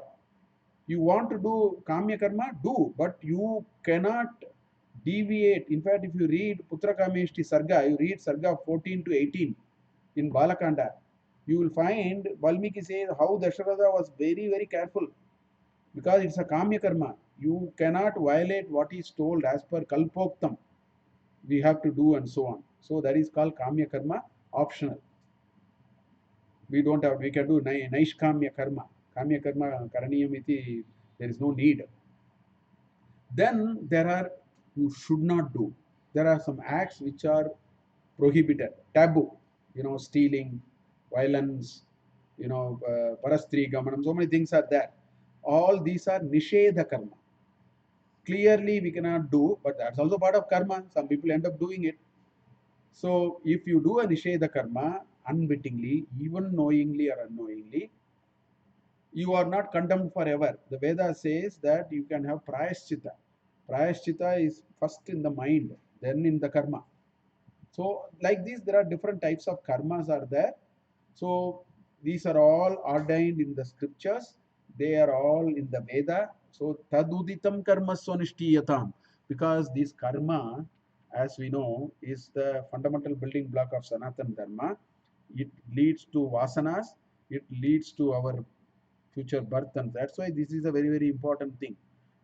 [SPEAKER 1] You want to do Kamya Karma, do, but you cannot deviate. In fact, if you read Putra Kameshti Sarga, you read Sarga 14 to 18 in Balakanda, you will find Valmiki says how Dasharatha was very, very careful because it's a Kamya Karma. You cannot violate what is told as per Kalpoktam. We have to do and so on. So that is called Kamya Karma, optional. We don't have, we can do Naishkamya Karma. Kamya Karma, Karaniyam iti, there is no need. Then there are, you should not do. There are some acts which are prohibited, taboo, stealing, violence, parastri gamanam, so many things are there. All these are nishedha karma. Clearly we cannot do, but that's also part of karma. Some people end up doing it. So if you do a nishedha karma unwittingly, even knowingly or unknowingly, you are not condemned forever. The Veda says that you can have prayashchita. Prayashchita is first in the mind, then in the karma. So, like this, there are different types of karmas are there. So, these are all ordained in the scriptures. They are all in the Veda. So, taduditam karma sonishtiyatam. Because this karma, as we know, is the fundamental building block of Sanatana Dharma. It leads to vasanas. It leads to our future birth, and that's why this is a very, very important thing.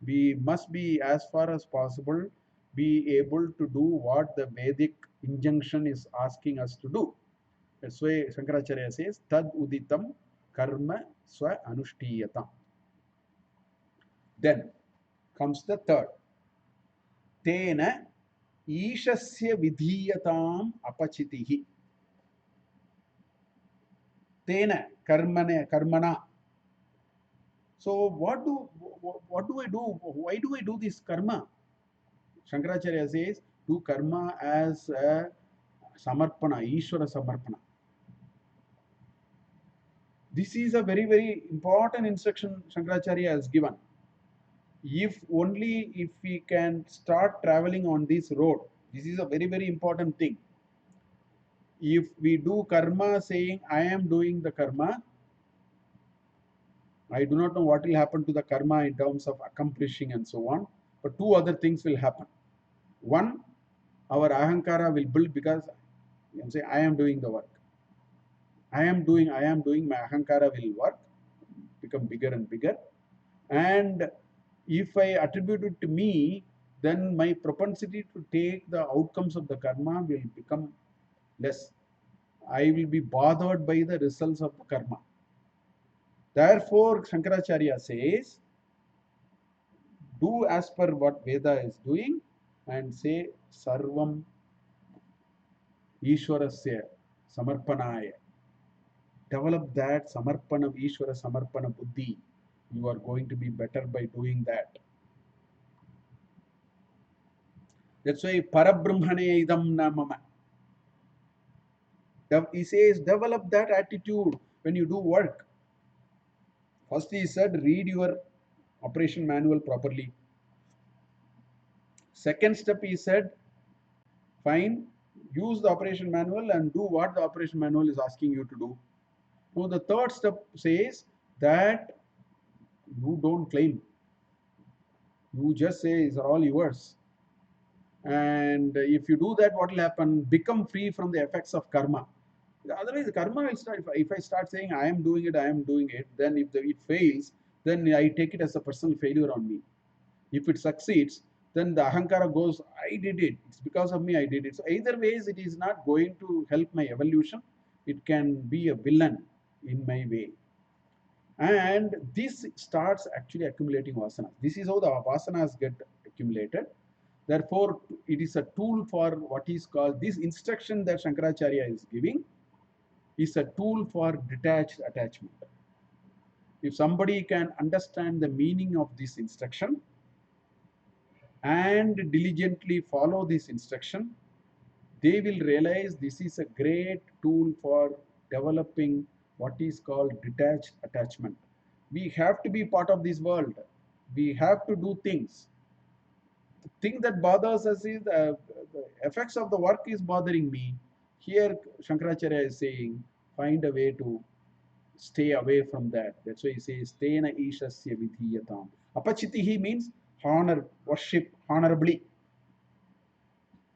[SPEAKER 1] We must be as far as possible be able to do what the Vedic injunction is asking us to do. That's why Shankaracharya says tad uditam karma swa anushtiyatam. Then comes the third, tena ishasya vidhiyatam apachitihi. Tena karmana. So what do I do? Why do I do this karma? Shankaracharya says, do karma as a samarpana, Ishvara samarpana. This is a very, very important instruction Shankaracharya has given. If only if we can start traveling on this road, this is a very, very important thing. If we do karma saying, I am doing the karma, I do not know what will happen to the karma in terms of accomplishing and so on, but two other things will happen. One, our ahankara will build because you can say, I am doing the work. I am doing, my ahankara will work, become bigger and bigger. And if I attribute it to me, then my propensity to take the outcomes of the karma will become less. I will be bothered by the results of the karma. Therefore, Shankaracharya says, do as per what Veda is doing and say, Sarvam Ishwarasya Samarpanaya. Develop that Samarpana, Ishwara Samarpana Buddhi. You are going to be better by doing that. That's why Parabrahmane idam namama. He says, develop that attitude when you do work. First, he said, read your operation manual properly. Second step, he said, fine, use the operation manual and do what the operation manual is asking you to do. Now, the third step says that you don't claim. You just say, these are all yours. And if you do that, what will happen? Become free from the effects of karma. Otherwise, the karma will start. If I start saying I am doing it, then if it fails, then I take it as a personal failure on me. If it succeeds, then the ahankara goes, I did it. It's because of me I did it. So either ways, it is not going to help my evolution. it can be a villain in my way. And this starts actually accumulating vasanas. This is how the vasanas get accumulated. Therefore, it is a tool for what is called this instruction that Shankaracharya is giving is a tool for detached attachment. If somebody can understand the meaning of this instruction and diligently follow this instruction, they will realize this is a great tool for developing what is called detached attachment. We have to be part of this world. We have to do things. The thing that bothers us is the effects of the work is bothering me. Here, Shankaracharya is saying, find a way to stay away from that. That's why he says, Tena Ishasya Vidhiyatam. Apachitihi means honor, worship honorably,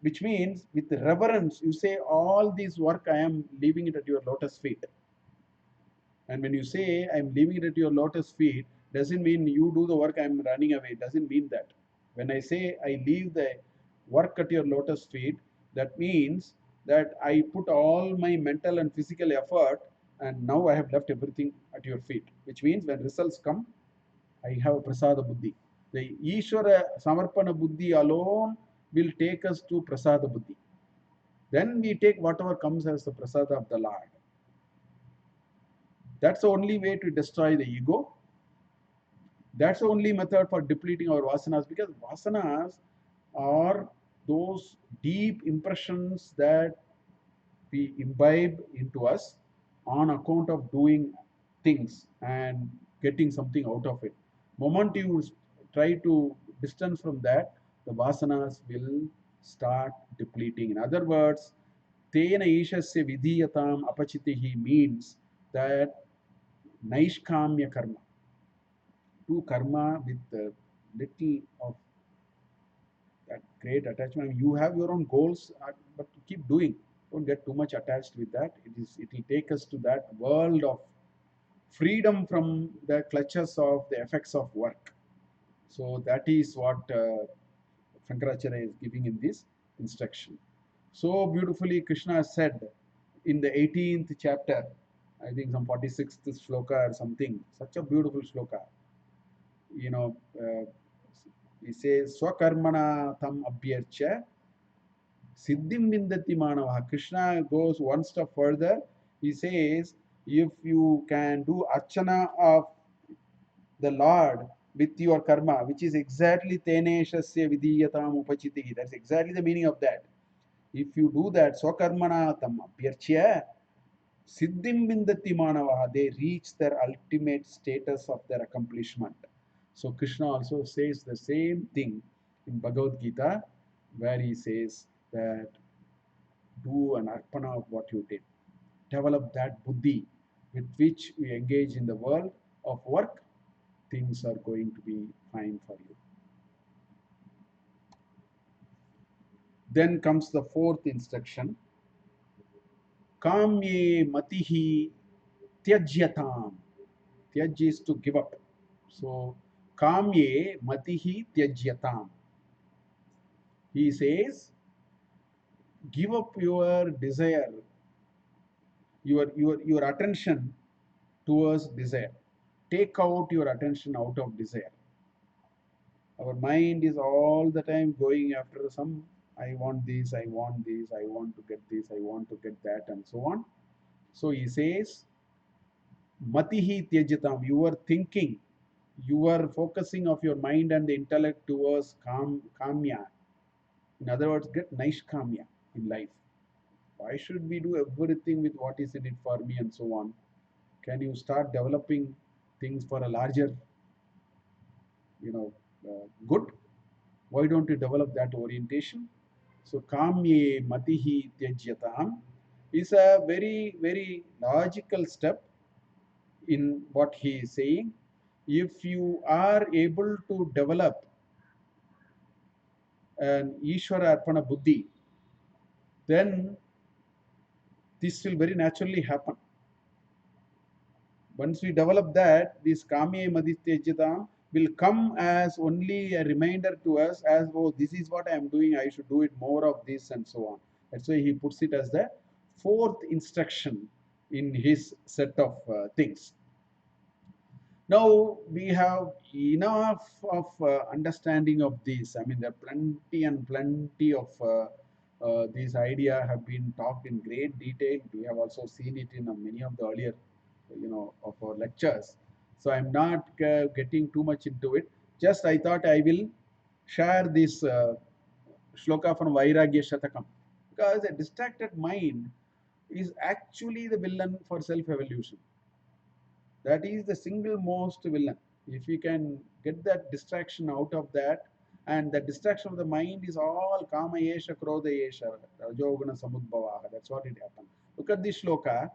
[SPEAKER 1] which means with reverence, you say, all this work I am leaving it at your lotus feet. And when you say I'm leaving it at your lotus feet, doesn't mean you do the work, I'm running away. Doesn't mean that. When I say I leave the work at your lotus feet, that means that I put all my mental and physical effort and now I have left everything at your feet. Which means when results come, I have a prasada buddhi. The Ishvara Samarpana buddhi alone will take us to prasada buddhi. Then we take whatever comes as the prasada of the Lord. That's the only way to destroy the ego. That's the only method for depleting our vasanas, because vasanas are those deep impressions that we imbibe into us on account of doing things and getting something out of it. Moment you try to distance from that, the vasanas will start depleting. In other words, Tena Ishasya Vidhiyatam Apachitihi means that Naishkamya karma, do karma with little of that great attachment. You have your own goals, but keep doing. Don't get too much attached with that. It will take us to that world of freedom from the clutches of the effects of work. So that is what Shankaracharya is giving in this instruction. So beautifully Krishna said in the 18th chapter, I think some 46th shloka or something, such a beautiful shloka. You know, he says, Swakarmana tam abhyarcha siddhim vindati manava. Krishna goes one step further. He says, if you can do archana of the Lord with your karma, which is exactly teneshasya vidhiyatam upachitihi. That's exactly the meaning of that. If you do that, swakarmana tam abhyarcha, siddhim vindati manava, they reach their ultimate status of their accomplishment. So Krishna also says the same thing in Bhagavad Gita, where he says that do an arpana of what you did. Develop that buddhi with which we engage in the world of work, things are going to be fine for you. Then comes the fourth instruction. Kamye matihi tyajyatam. Tyaj is to give up. So, kamye matihi tyajyatam. He says, give up your desire, your attention towards desire. Take out your attention out of desire. Our mind is all the time going after some, I want this, I want this, I want to get this, I want to get that, and so on. So he says, Matihi Tyajatam, you are thinking, you are focusing of your mind and the intellect towards kamya. In other words, get naishkamya in life. Why should we do everything with what is in it for me and so on? Can you start developing things for a larger, good? Why don't you develop that orientation? So kamye matihi tyajyatam is a very, very logical step in what he is saying. If you are able to develop an Ishvara Arpana Buddhi, then this will very naturally happen. Once we develop that, this Kamye Madhityajyatam will come as only a reminder to us as, oh, this is what I am doing, I should do it more of this and so on. That's why he puts it as the fourth instruction in his set of things. Now we have enough of understanding of this. I mean, there are plenty and plenty of these ideas have been talked in great detail. We have also seen it in many of the earlier, of our lectures. So I'm not getting too much into it. Just I thought I will share this shloka from Vairagya Shatakam, because a distracted mind is actually the villain for self-evolution. That is the single most villain. If you can get that distraction out of that, and the distraction of the mind is all kama yesha, krodha yesha, rajoguna samudbhavaha. That's what it happens. Look at this shloka.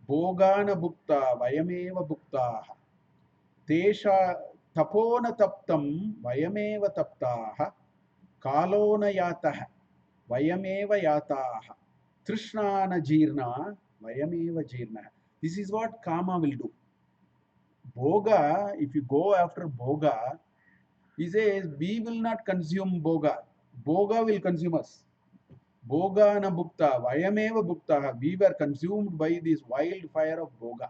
[SPEAKER 1] Bhogana bhukta vayameva bhuktaha. Tesha tapona taptam vayameva taptaha. Kalona yataha vayameva yataha. Trishnana jirna vayameva jirna. This is what kama will do. Bhoga, if you go after Bhoga, he says, we will not consume Bhoga. Bhoga will consume us. Bhoga na bhukta, vayameva bhukta. We were consumed by this wildfire of Bhoga.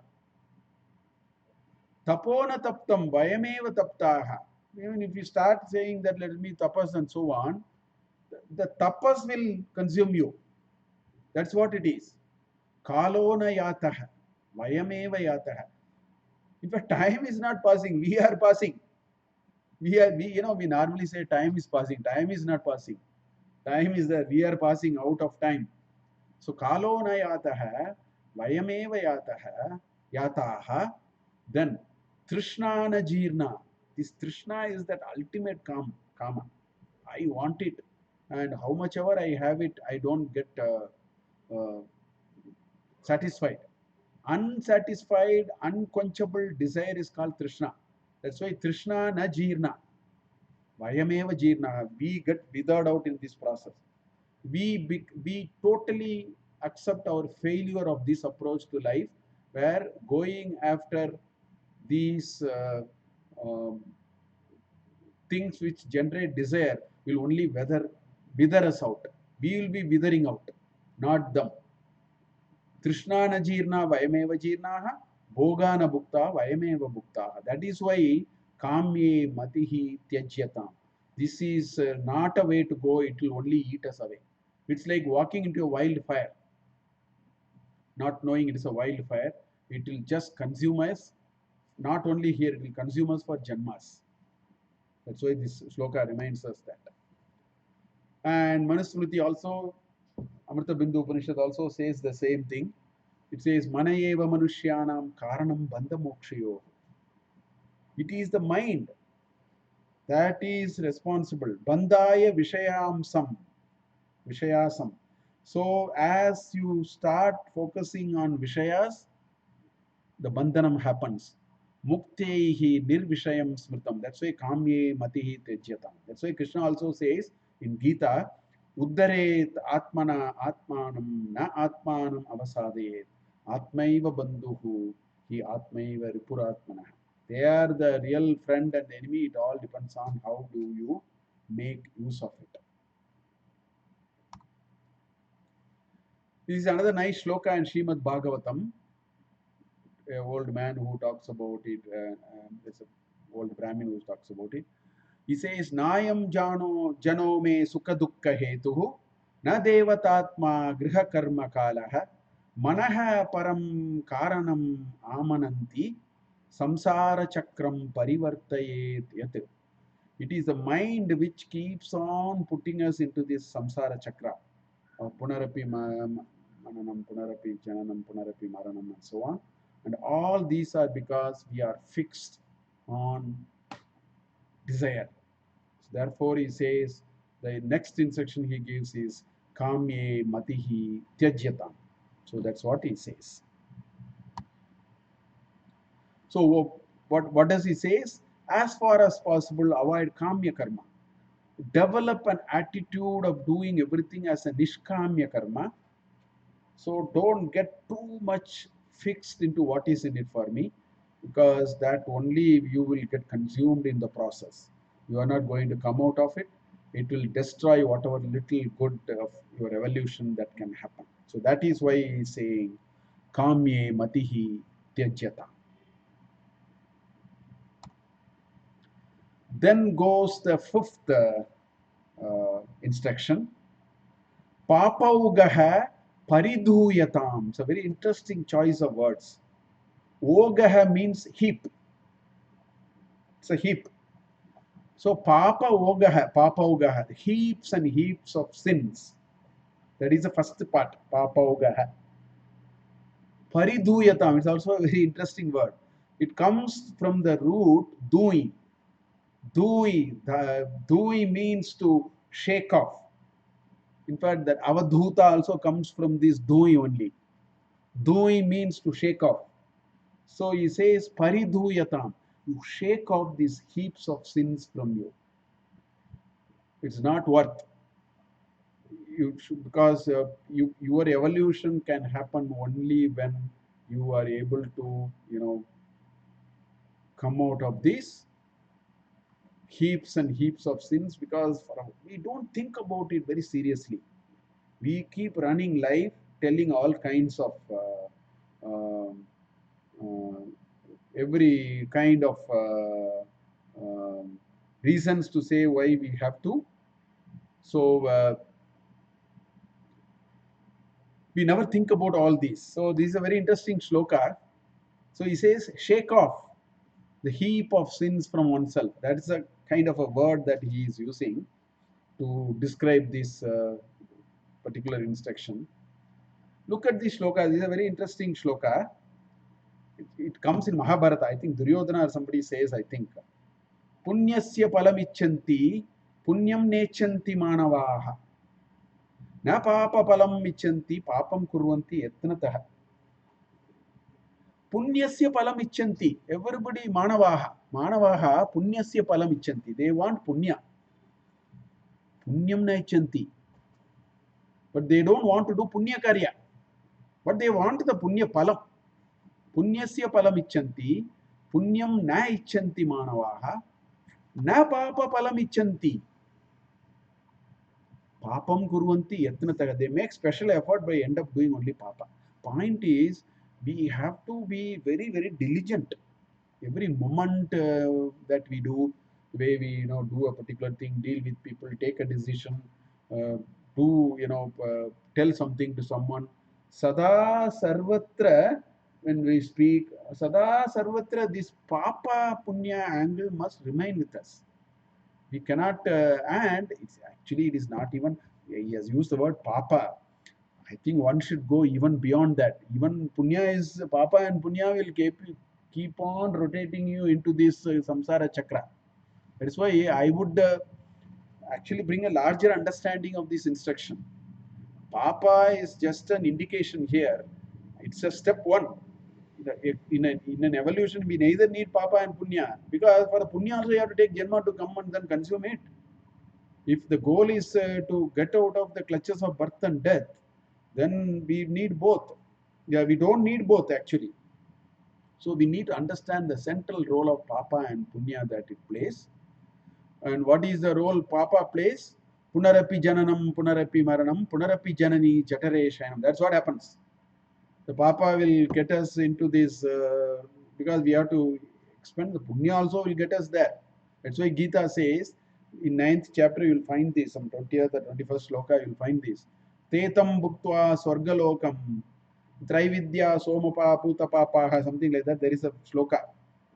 [SPEAKER 1] Tapona taptam, vayameva taptaha. Even if you start saying that let me tapas and so on, the tapas will consume you. That's what it is. Kalona yataha, vayameva yataha. In fact, time is not passing, we are passing. We normally say time is passing. Time is not passing. Time is that we are passing out of time. So kalo na yataha, vayameva yataha, yataha. Then trishna na jirna. This trishna is that ultimate kama. I want it, and how much ever I have it, I don't get satisfied. Unsatisfied, unquenchable desire is called trishna. That's why trishna na jirna. Vayameva jirna. We get withered out in this process. We totally accept our failure of this approach to life, where going after these things which generate desire will only wither us out. We will be withering out, not them. Trishna na jirna vayameva jirnaha, bhoga na bhukta vayameva bhuktaha. That is why kamye matihi tyajyatam. This is not a way to go, it will only eat us away. It's like walking into a wildfire, not knowing it is a wildfire. It will just consume us. Not only here, it will consume us for janmas. That's why this shloka reminds us that. And Manusmriti also, Amrita Bindu Upanishad also says the same thing. It says, Manayeva Manushyanam Karanam Bandha Mokshayo. It is the mind that is responsible. Bandhaya Vishayamsam. Vishayasam. So as you start focusing on Vishayas, the bandhanam happens. Muktehi nirvishayam smritam. That's why kamye matihi tejyatam. That's why Krishna also says in Gita, Uddaret atmana atmanam na atmanam avasadayet. Atmaiva bandhuhu hi atmaiva ripuratmana. They are the real friend and enemy. It all depends on how do you make use of it. This is another nice shloka in Srimad Bhagavatam. An old man who talks about it, there's an old Brahmin who talks about it. He says, Nayam jano me sukha dukkha hetuhu, na devatatma griha karma kalaha, manaha param karanam amananti, samsara chakram parivartayet yat. It is the mind which keeps on putting us into this samsara chakra. Punarapi mananam, punarapi jananam, punarapi maranam, and so on. And all these are because we are fixed on desire. So therefore, he says the next instruction he gives is kamye matihi tyajyatam. So that's what he says. So what does he says? As far as possible, avoid kamya karma. Develop an attitude of doing everything as a nishkamya karma. So don't get too much fixed into what is in it for me, because that only you will get consumed in the process. You are not going to come out of it. It will destroy whatever little good of your evolution that can happen. So that is why he is saying, kamye matihi tyajyata. Then goes the fifth instruction. Papaugaha paridhuyatam. It's a very interesting choice of words. Ogaha means heap. It's a heap. So Papa Ugaha, heaps and heaps of sins. That is the first part, Papa Ugaha. Paridhuyatam is also a very interesting word. It comes from the root dui. Dui means to shake off. In fact, that avadhuta also comes from this dui only. Dui means to shake off. So he says paridhuyatam. You shake off these heaps of sins from you. It's not worth. You should, because your evolution can happen only when you are able to come out of these heaps and heaps of sins, because we don't think about it very seriously. We keep running life telling all kinds of um, uh, every kind of reasons to say why we have to. So we never think about all these. So this is a very interesting shloka. So he says, shake off the heap of sins from oneself. That is a kind of a word that he is using to describe this particular instruction. Look at this shloka. This is a very interesting shloka. It comes in Mahabharata. I think Duryodhana or somebody says, I think, Punyasya palamichanti, punyam nechanti manavaha. Na papa palam ichanti, papam kurvanti yatnataha. Punyasya palam ichanti. Everybody, manavaha, punyasya palam ichanti. They want punya. Punyam na ichanti. But they don't want to do punya karya. But they want the punya palam. Punyasya palam ichanti. Punyam na ichanti manavaha. Na papa palam ichanti. Papam kurvanti yatnataha. They make special effort by end up doing only papa. Point is, we have to be very, very diligent. Every moment that we do, the way we do a particular thing, deal with people, take a decision, do tell something to someone. Sada sarvatra, when we speak, sada sarvatra, this papa punya angle must remain with us. We cannot, and it is not even, he has used the word papa. I think one should go even beyond that. Even punya is papa, and punya will keep on rotating you into this samsara chakra. That is why I would actually bring a larger understanding of this instruction. Papa is just an indication here. It's a step one. In an evolution, we neither need papa and punya, because for the punya also you have to take janma to come and then consume it. If the goal is to get out of the clutches of birth and death, then we need both. Yeah, we don't need both actually. So we need to understand the central role of papa and punya that it plays. And what is the role papa plays? Punarapi jananam, punarapi maranam, punarapi janani jatare shayanam. That's what happens. The papa will get us into this because we have to expend the punya also will get us there. That's why Gita says in 9th chapter you will find this, some 20th or 21st sloka you will find this. Tetam bhuktva swargalokam Trividya Somapa Putapapaha, something like that. There is a shloka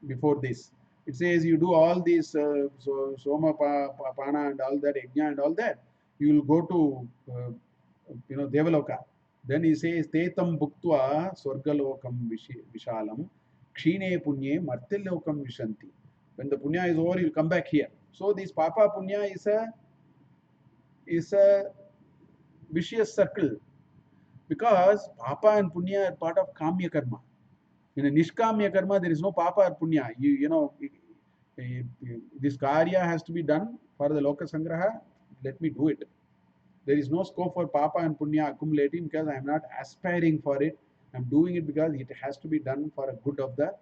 [SPEAKER 1] before this. It says you do all these Soma Pana and all that, Yajna and all that. You will go to Devaloka. Then he says Tetam Bhuktva Swargalokam Vishalam Kshine Punye Martilokam Vishanti. When the punya is over, you will come back here. So this Papa Punya is a vicious circle, because papa and punya are part of kamya karma. In a nishkamya karma, there is no papa or punya. This karya has to be done for the loka sangraha. Let me do it. There is no scope for papa and punya accumulating, because I am not aspiring for it. I am doing it because it has to be done for a good of the,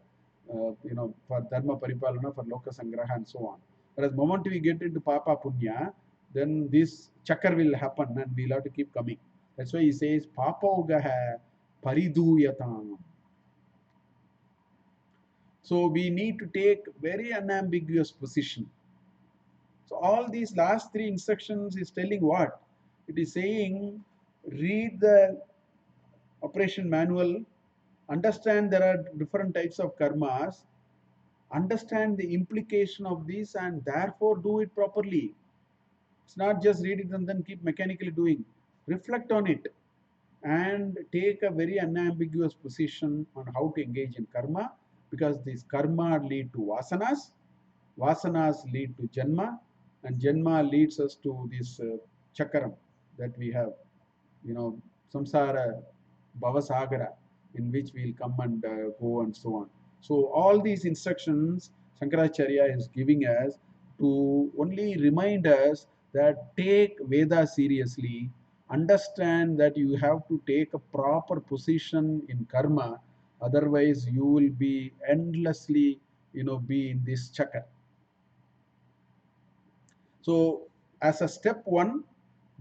[SPEAKER 1] for dharma paripalana, for loka sangraha and so on. Whereas the moment we get into papa punya, then this chakar will happen and we'll have to keep coming. That's why he says, Papa ugaha pariduyatam. So we need to take very unambiguous position. So all these last three instructions is telling what? It is saying read the operation manual, understand there are different types of karmas, understand the implication of this and therefore do it properly. It's not just read it and then keep mechanically doing. Reflect on it and take a very unambiguous position on how to engage in karma, because these karma lead to vasanas, vasanas lead to janma, and janma leads us to this chakaram that we have, you know, samsara, bhavasagara, in which we'll come and go and so on. So all these instructions Shankaracharya is giving us to only remind us that take Veda seriously, understand that you have to take a proper position in karma, otherwise you will be endlessly, be in this chakra. So, as a step one,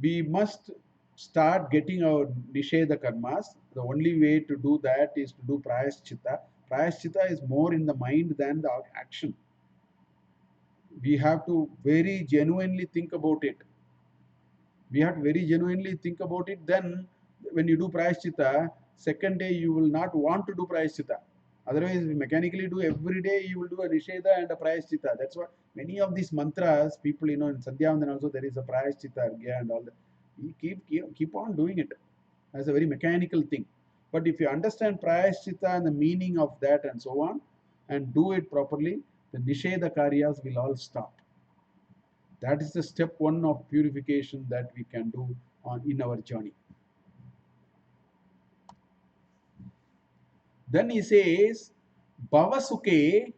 [SPEAKER 1] we must start getting our Nisheda karmas. The only way to do that is to do Prayaschitta. Prayaschitta is more in the mind than the action. We have to very genuinely think about it. We have to very genuinely think about it. Then, when you do Prayaschitta, second day you will not want to do Prayaschitta. Otherwise, if you mechanically do every day, you will do a Nisheda and a Prayaschitta. That's what many of these mantras, people, in Sandhyavandan also there is a Prayaschitta, Argya and all that. You keep on doing it as a very mechanical thing. But if you understand Prayaschitta and the meaning of that and so on, and do it properly, the Nisheda Karyas will all stop. That is the step one of purification that we can do in our journey. Then he says, Bhavasuke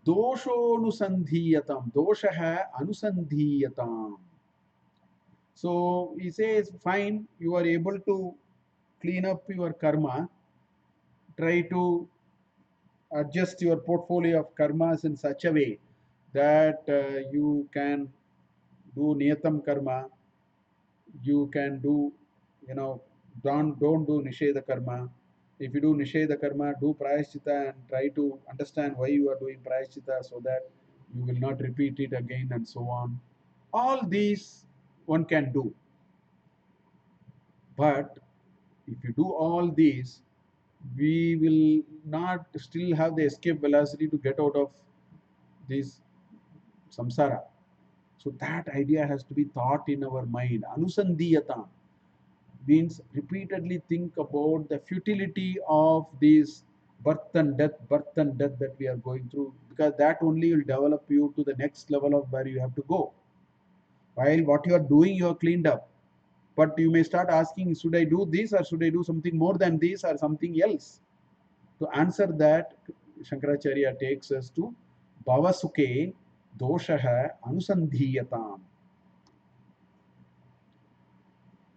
[SPEAKER 1] doshanusandhiyatam. Doshaha anusandhiyatam. So he says, fine, you are able to clean up your karma, try to adjust your portfolio of karmas in such a way that you can do niyatam karma, you can do, don't do nisheda karma. If you do nisheda karma, do prayaschitta and try to understand why you are doing prayaschitta so that you will not repeat it again and so on. All these one can do. But if you do all these, we will not still have the escape velocity to get out of this samsara. So that idea has to be thought in our mind. Anusandhiyata means repeatedly think about the futility of this birth and death that we are going through, because that only will develop you to the next level of where you have to go. While what you are doing, you are cleaned up. But you may start asking, should I do this or should I do something more than this or something else? To answer that, Shankaracharya takes us to Bhavasuke Doshaha Anusandhiyatam.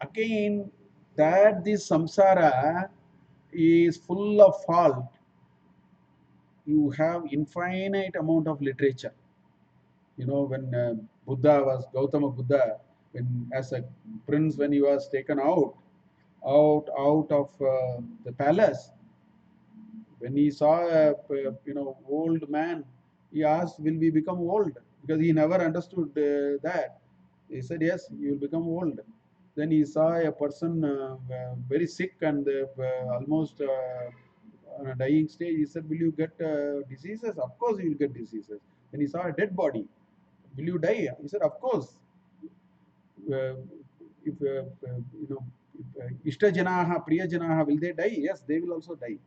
[SPEAKER 1] Again, that this samsara is full of fault, you have infinite amount of literature. When Buddha was Gautama Buddha, when as a prince, when he was taken out of the palace, when he saw a old man, he asked, "Will we become old?" Because he never understood that. He said, "Yes, you will become old." Then he saw a person very sick and almost on a dying stage. He said, "Will you get diseases?" "Of course, you will get diseases." Then he saw a dead body. "Will you die?" He said, "Of course." Uh, if Ishta Janaha, Priya Janaha, will they die? Yes, they will also die.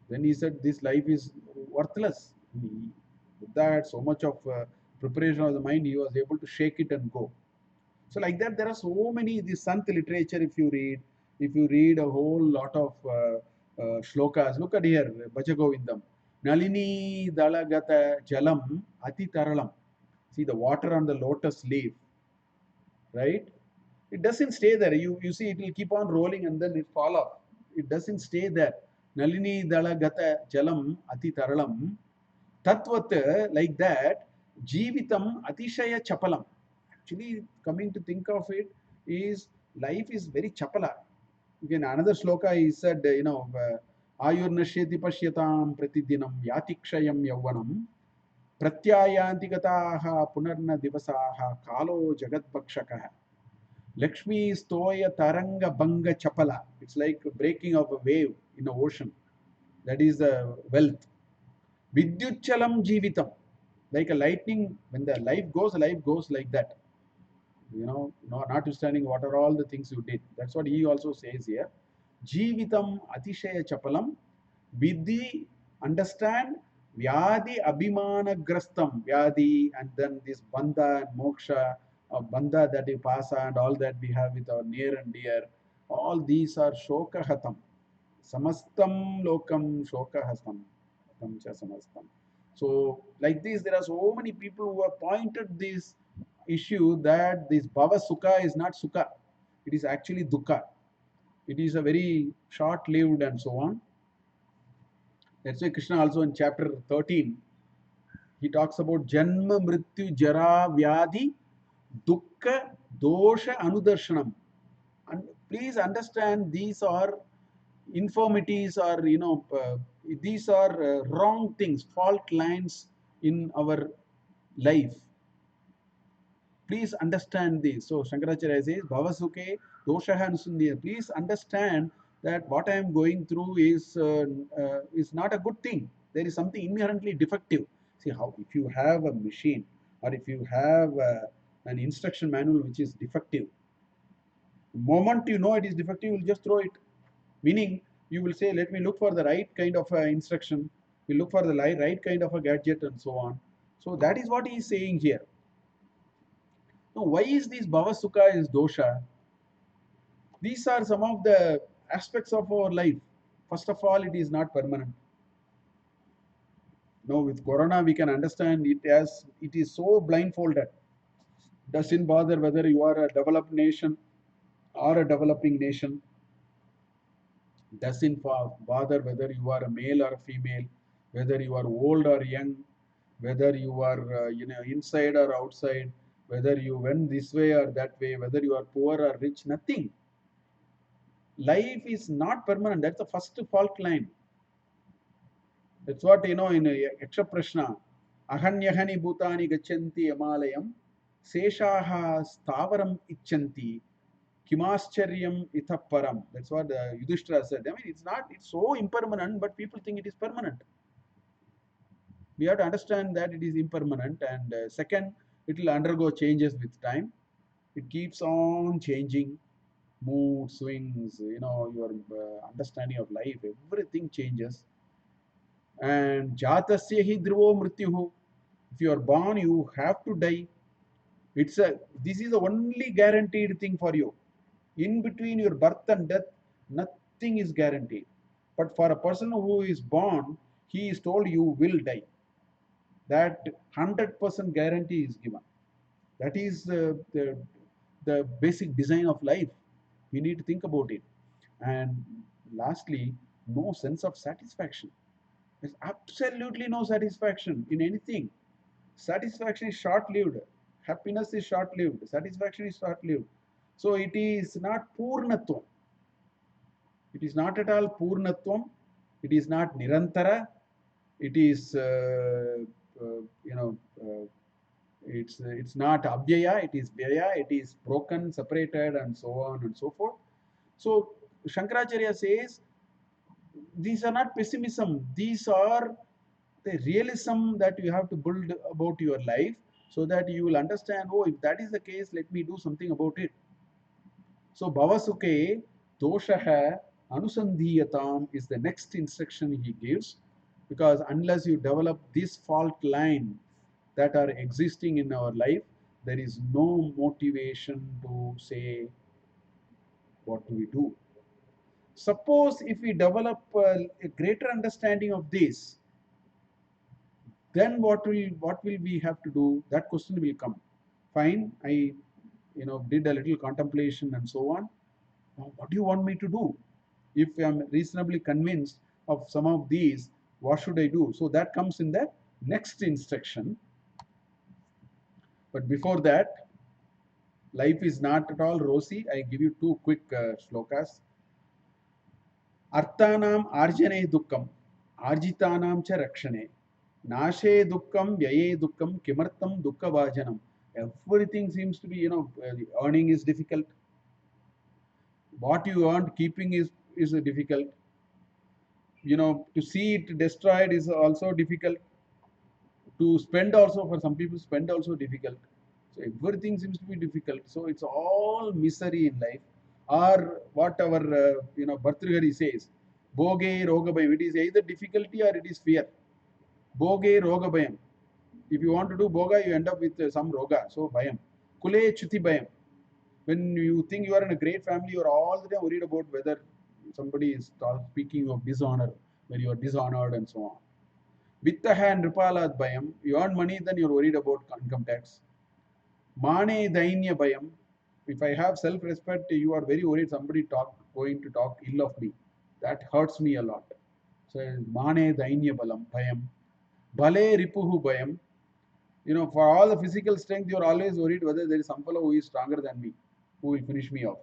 [SPEAKER 1] Then he said, "This life is worthless." Buddha had so much of preparation of the mind, he was able to shake it and go. So like that, there are so many, this Sant literature, if you read a whole lot of shlokas, look at here, Bhajagovindam. Nalini dalagata jalam ati taralam. See the water on the lotus leaf, right? It doesn't stay there. You see, it will keep on rolling and then it fall off. It doesn't stay there. Nalini dalagata jalam ati taralam. Tatvat, like that, Jeevitam Atishaya Chapalam. Actually, coming to think of it, is life is very chapala. Again, another sloka he said, Ayurnashyati Pashyatam Pratidinam Yatikshayam Yauvanam Pratyayanti Gataha Punarna Divasaha Kalo Jagatbakshakaha Lakshmi Stoya Taranga Banga Chapala. It's like breaking of a wave in the ocean. That is the wealth. Vidyuchalam Jivitam. Like a lightning, when the life goes like that. Notwithstanding what are all the things you did. That's what he also says here. Jivitam Atishaya Chapalam. Vidhi, understand, Vyadi Abhimana Grastam, Vyadi, and then this Bandha and Moksha, Bandha that you pass and all that we have with our near and dear, all these are Shokahatam. Samastam Lokam Shokahastam. Tamcha Samastam. So, like this, there are so many people who have pointed this issue that this Bhava Sukha is not Sukha, it is actually Dukkha. It is a very short lived and so on. That's why Krishna also in chapter 13, he talks about Janma Mrityu Jara Vyadhi Dukkha Dosha Anudarshanam. And please understand these are infirmities or these are wrong things, fault lines in our life. Please understand this. So Shankaracharya says, Bhavasuke doshaha anusandhya. Please understand that what I am going through is not a good thing. There is something inherently defective. See how if you have a machine or if you have an instruction manual which is defective, the moment you know it is defective, you will just throw it. Meaning, you will say, let me look for the right kind of instruction. We look for the right kind of a gadget and so on. So that is what he is saying here. Now, why is this Bhava Sukha is dosha? These are some of the aspects of our life. First of all, it is not permanent. Now, with Corona, we can understand it as it is so blindfolded. Doesn't bother whether you are a developed nation or a developing nation. Doesn't bother whether you are a male or a female, whether you are old or young, whether you are inside or outside, whether you went this way or that way, whether you are poor or rich. Nothing. Life is not permanent. That's the first fault line. That's what in Yaksha Prashna. Ahanyahani bhutani gachanti amalayam seshaha stavaram ichanti kimascharyam ithaparam. That's what Yudhishthira said. I mean, it's so impermanent, but people think it is permanent. We have to understand that it is impermanent, and second, it will undergo changes with time. It keeps on changing, mood swings, your understanding of life, everything changes. And jatasya hi dhruvo mrityuhu. If you are born, you have to die. This is the only guaranteed thing for you. In between your birth and death, nothing is guaranteed. But for a person who is born, he is told you will die. That 100% guarantee is given. That is the basic design of life. We need to think about it. And lastly, no sense of satisfaction. There's absolutely no satisfaction in anything. Satisfaction is short-lived. Happiness is short-lived. Satisfaction is short-lived. So it is not Purnatvam. It is not at all Purnatvam. It is not Nirantara. It is, it's not Abhyaya. It is Vyaya. It is broken, separated, and so on and so forth. So Shankaracharya says, these are not pessimism. These are the realism that you have to build about your life so that you will understand, oh, if that is the case, let me do something about it. So Bhavasuke Doshaha Anusandhiyatam is the next instruction he gives, because unless you develop this fault line that are existing in our life, there is no motivation to say, what do we do? Suppose if we develop a greater understanding of this, then what will we have to do? That question will come. Fine, I did a little contemplation and so on. Now, what do you want me to do? If I am reasonably convinced of some of these, what should I do? So that comes in the next instruction. But before that, life is not at all rosy. I give you two quick slokas. Arthanam arjane dukkam, arjitanam cha rakshane, nashe dukkam, vyaye dukkam, kimartam dukka vajanam. Everything seems to be, earning is difficult. What you earned, keeping is difficult. To see it destroyed is also difficult. To spend also, for some people, spend also difficult. So everything seems to be difficult. So it's all misery in life. Or what our Bhartrihari says, Boge Rogabayam. It is either difficulty or it is fear. Boge Rogabayam. If you want to do boga, you end up with some roga. So bayam. Kule chuti bayam. When you think you are in a great family, you are all the time worried about whether somebody is speaking of dishonor, when you are dishonored and so on. Vittaha and Ripalad bayam. You earn money, then you're worried about income tax. Mane dainya bayam. If I have self-respect, you are very worried somebody going to talk ill of me. That hurts me a lot. So mane dainya balam bayam. Bale ripuhu bayam. For all the physical strength, you're always worried whether there is some fellow who is stronger than me, who will finish me off.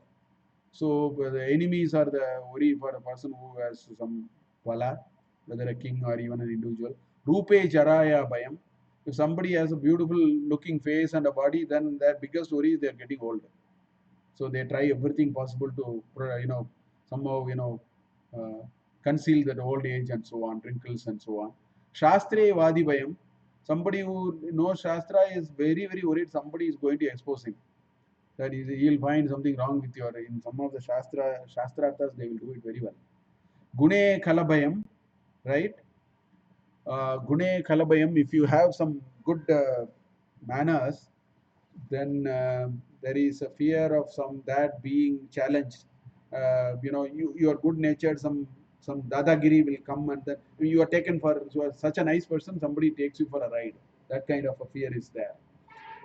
[SPEAKER 1] So the enemies are the worry for a person who has some vala, whether a king or even an individual. Rupe jaraya bayam. If somebody has a beautiful looking face and a body, then their biggest worry is they're getting old. So they try everything possible to, somehow, conceal that old age and so on, wrinkles and so on. Shastre Vadi Bayam. Somebody who knows Shastra is very, very worried somebody is going to expose him. That is, he'll find something wrong with your, in some of the Shastrarthas, they will do it very well. Gune Kalabayam, right? Gune Kalabayam, if you have some good manners, then there is a fear of some that being challenged. You are good natured, some dadagiri will come, and then you are taken for, you are such a nice person, somebody takes you for a ride. That kind of a fear is there.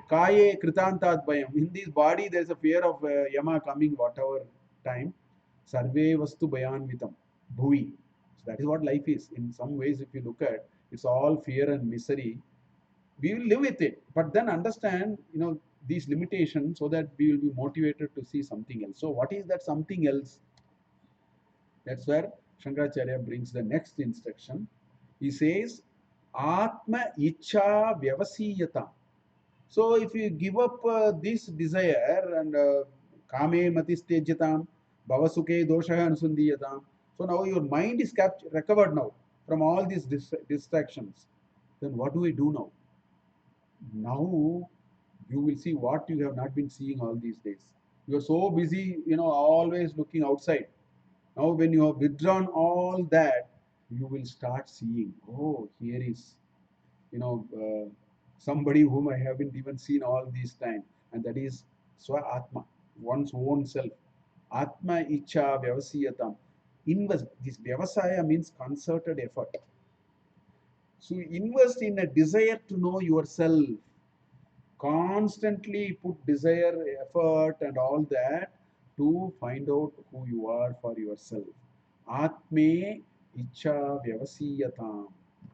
[SPEAKER 1] Kaye kritantat bayam. In this body, there is a fear of Yama coming whatever time. Sarve vastu bayanvitam. Bhuvi. So that is what life is. In some ways, if you look at, it's all fear and misery. We will live with it, but then understand, these limitations, so that we will be motivated to see something else. So what is that something else? That's where Shankarcharya brings the next instruction. He says, Atma Icha Vyavasiyata. So if you give up this desire and Kame Matistyajatam, Bhavasuke Doshaha Anusundiyatam. So now your mind is recovered now from all these distractions. Then what do we do now? Now you will see what you have not been seeing all these days. You are so busy, always looking outside. Now, when you have withdrawn all that, you will start seeing, oh, here is, you know, somebody whom I haven't even seen all this time, and that is Swa Atma, one's own self. Atma Icha Vyavasiyatam. Invest. This Vyavasaya means concerted effort. So invest in a desire to know yourself. Constantly put desire, effort, and all that to find out who you are for yourself. Atme Icha Vyavasiyatam.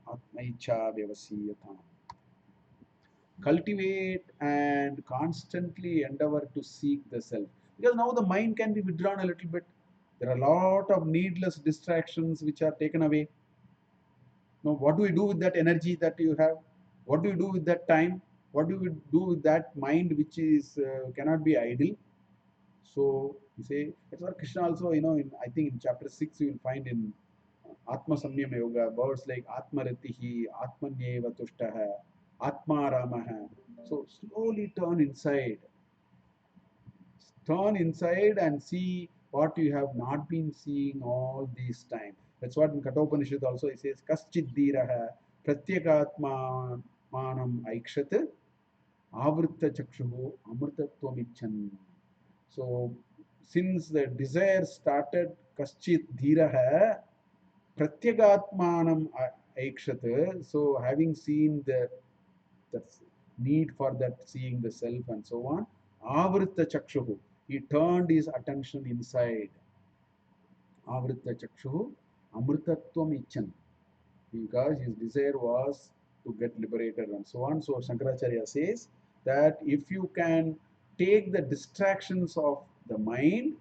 [SPEAKER 1] Atma Icha Vyavasiyatam. Cultivate and constantly endeavor to seek the self. Because now the mind can be withdrawn a little bit. There are a lot of needless distractions which are taken away. Now, what do we do with that energy that you have? What do you do with that time? What do you do with that mind which is cannot be idle? So you say that's what Krishna also, I think in chapter 6 you will find in Atma Samyama Yoga words like Atma Ratihi, Atmanyeva Tushtaha, Atma Ramaha. So slowly turn inside and see what you have not been seeing all this time. That's what in Kathopanishad also it says, Kaschid Dhiraha Pratyekatma Manam Aikshat Avritta Chakshuhu Amritatvamichan. So since the desire started, Kaschid Dhiraha Pratyagatmanam Aikshat, so having seen the need for that seeing the self and so on, Avrita Chakshuhu, he turned his attention inside. Avrita Chakshuhu, Amritatvam Ichan, because his desire was to get liberated and so on. So Shankaracharya says that if you can take the distractions of the mind,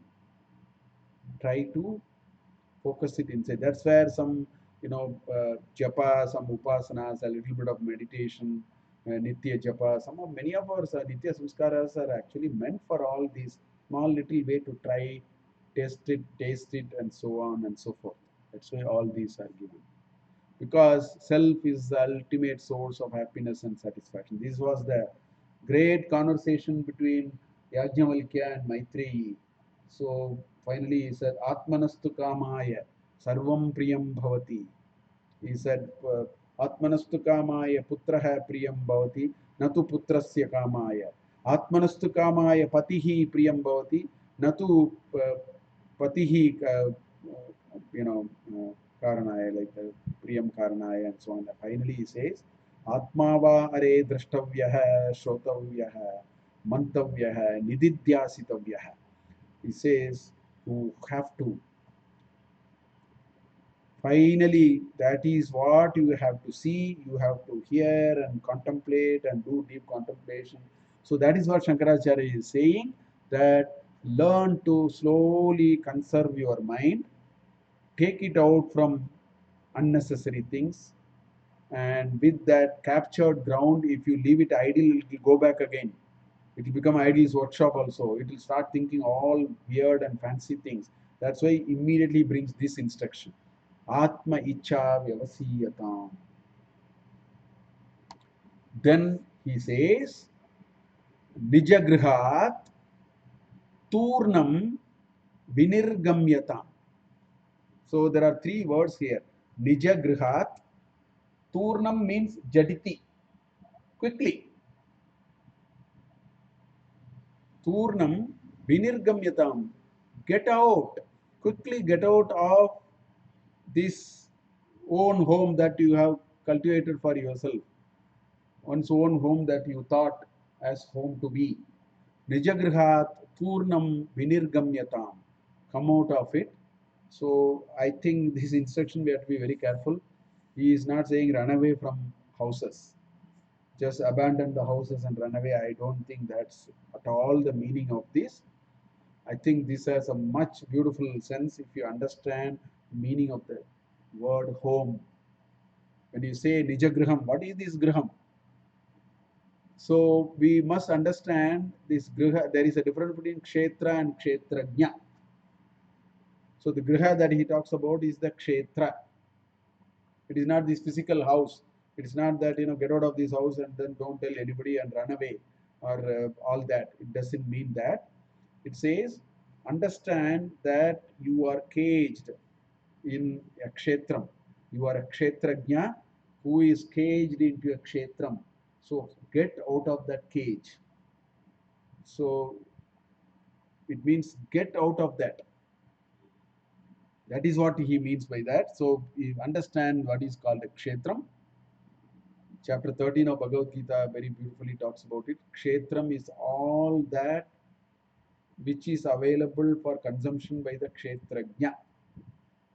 [SPEAKER 1] try to focus it inside. That's where some, japa, some upasanas, a little bit of meditation, nitya japa. Many of our nitya samskaras are actually meant for all these small little way to try, test it, taste it, and so on and so forth. That's why all these are given. Because self is the ultimate source of happiness and satisfaction. This was the great conversation between Yajnavalkya and Maitreyi. So finally he said, Atmanastu kamaya sarvam priyam bhavati. He said, Atmanastu kamaya putraha priyam bhavati, natu putrasya kamaya. Atmanastu kamaya patihi priyam bhavati, natu patihi, karanaya, like priyam karanaya and so on. Finally he says, Atmava are drashtavyah, shrotavyah, mantavyah, nididhyasitavyah. He says, you have to. Finally, that is what you have to see, you have to hear and contemplate and do deep contemplation. So that is what Shankaracharya is saying, that learn to slowly conserve your mind, take it out from unnecessary things, and with that captured ground, if you leave it idle, it will go back again. It will become idle's workshop also. It will start thinking all weird and fancy things. That's why immediately brings this instruction. Atma Icha Vyavasiyatam. Then he says, Nijagrihat Turnam Vinirgamyatam. So there are three words here. Nijagrihat. Turnam means Jaditi. Quickly. Turnam Vinirgamyatam. Get out. Quickly get out of this own home that you have cultivated for yourself. One's own home that you thought as home to be. Nijagrihat Purnam Vinirgamyatam. Come out of it. So I think this instruction we have to be very careful. He is not saying run away from houses. Just abandon the houses and run away. I don't think that's at all the meaning of this. I think this has a much beautiful sense if you understand the meaning of the word home. When you say Nijagriham, what is this Griham? So we must understand this Griha. There is a difference between Kshetra and Kshetrajna. So the Griha that he talks about is the Kshetra. It is not this physical house. It is not that, get out of this house and then don't tell anybody and run away or all that. It doesn't mean that. It says, understand that you are caged in a kshetram. You are a kshetrajna who is caged into a kshetram. So get out of that cage. So it means get out of that. That is what he means by that. So you understand what is called a kshetram. Chapter 13 of Bhagavad Gita very beautifully talks about it. Kshetram is all that which is available for consumption by the kshetrajna,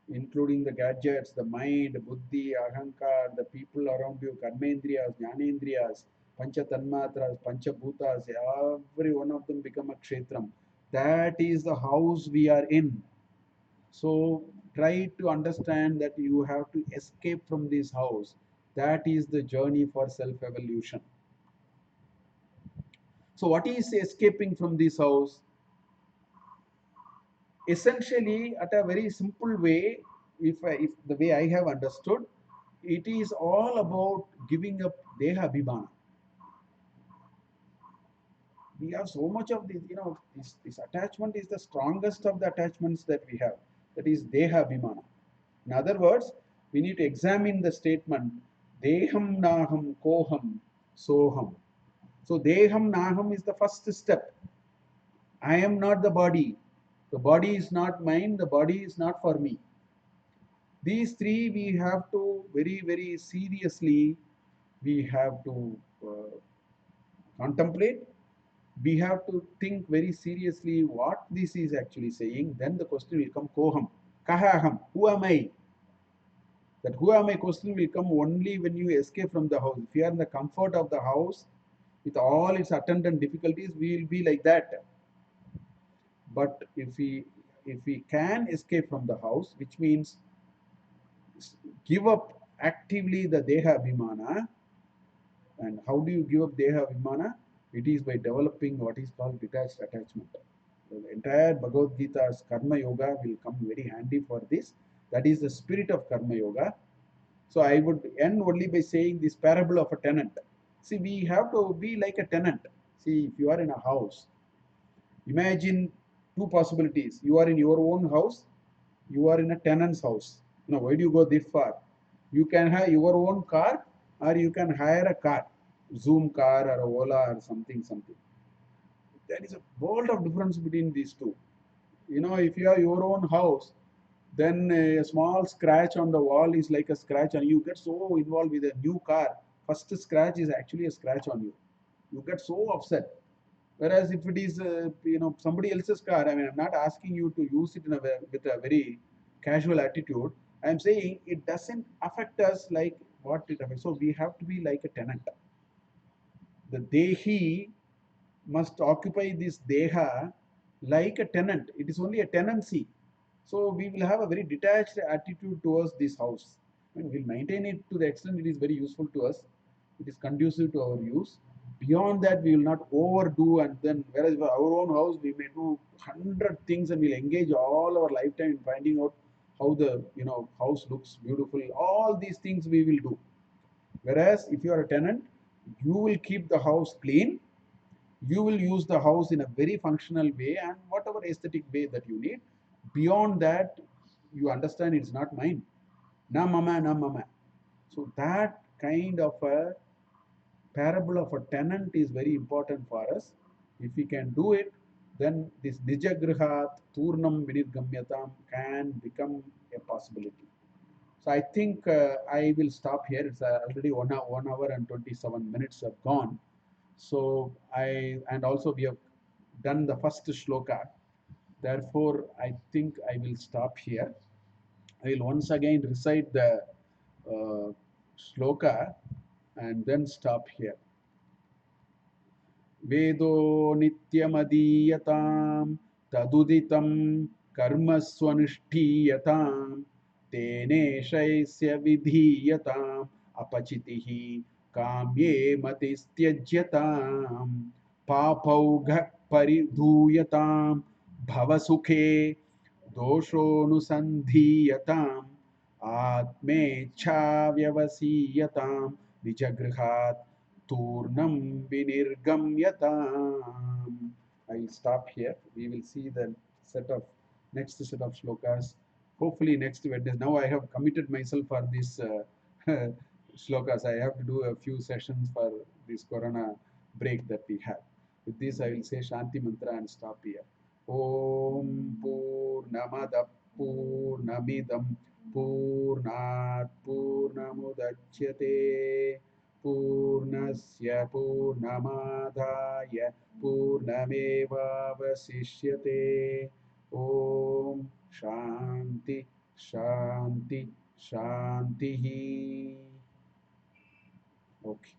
[SPEAKER 1] including the gadgets, the mind, buddhi, ahankar, the people around you, karmendriyas, jnanendriyas, panchatanmatras, panchabhutas, every one of them become a kshetram. That is the house we are in. So try to understand that you have to escape from this house. That is the journey for self-evolution. So what is escaping from this house? Essentially, at a very simple way, if the way I have understood, it is all about giving up deha abhimana. We have so much of this, this attachment is the strongest of the attachments that we have. That is deha abhimana. In other words, we need to examine the statement, deham naham koham soham. So deham naham is the first step. I am not the body. The body is not mine. The body is not for me. These three we have to very, very seriously, we have to contemplate. We have to think very seriously what this is actually saying. Then the question will come, koham, kahaham, who am I? That who am I question will come only when you escape from the house. If you are in the comfort of the house, with all its attendant difficulties, we will be like that. But if we if we can escape from the house, which means give up actively the Deha Abhimana. And how do you give up Deha Abhimana? It is by developing what is called detached attachment. The entire Bhagavad Gita's Karma Yoga will come very handy for this. That is the spirit of Karma Yoga. So I would end only by saying this parable of a tenant. See, we have to be like a tenant. See, if you are in a house, imagine two possibilities. You are in your own house, you are in a tenant's house. Now, why do you go this far? You can have your own car or you can hire a car, Zoom car or a Ola or something. There is a world of difference between these two. If you have your own house, then a small scratch on the wall is like a scratch and you get so involved with a new car. First scratch is actually a scratch on you. You get so upset. Whereas if it is somebody else's car, I mean, I'm not asking you to use it with a very casual attitude. I'm saying it doesn't affect us like what it affects. So we have to be like a tenant. The Dehi must occupy this Deha like a tenant. It is only a tenancy. So we will have a very detached attitude towards this house. And we'll maintain it to the extent it is very useful to us. It is conducive to our use. Beyond that, we will not overdo, and then whereas for our own house, we may do 100 things and we'll engage all our lifetime in finding out how the house looks beautiful. All these things we will do. Whereas if you are a tenant, you will keep the house clean, you will use the house in a very functional way and whatever aesthetic way that you need. Beyond that, you understand it's not mine. Na mama, na mama. So that kind of a parable of a tenant is very important for us. If we can do it, then this Nijagrihat Turnam Vinirgamyatam can become a possibility. So I think I will stop here. It's already 1 hour and 27 minutes have gone. So and also we have done the first shloka. Therefore, I think I will stop here. I will once again recite the shloka and then stop here. वेदो नित्यमदीयतां तदुदितं कर्मस्वनुष्ठीयतां तेनेशैस्य विधीयताम् अपचितिः काम्ये मतिस्त्यज्यतां पापौघः परिधूयतां भवसुखे दोषोऽनुसन्धीयताम् आत्मेच्छाव्यवसीयतां निजगृहात् Turnam Vinirgamyatam. I'll stop here. We will see the next set of shlokas. Hopefully next Wednesday. Now I have committed myself for this shlokas. I have to do a few sessions for this Corona break that we have. With this, I will say Shanti Mantra and stop here. Om Purnamada Purnamidam Purnat Purnamudachyate पूर्णस्य पूर्णमादाय पूर्णमेवावशिष्यते ॐ शान्ति शान्ति शान्तिः okay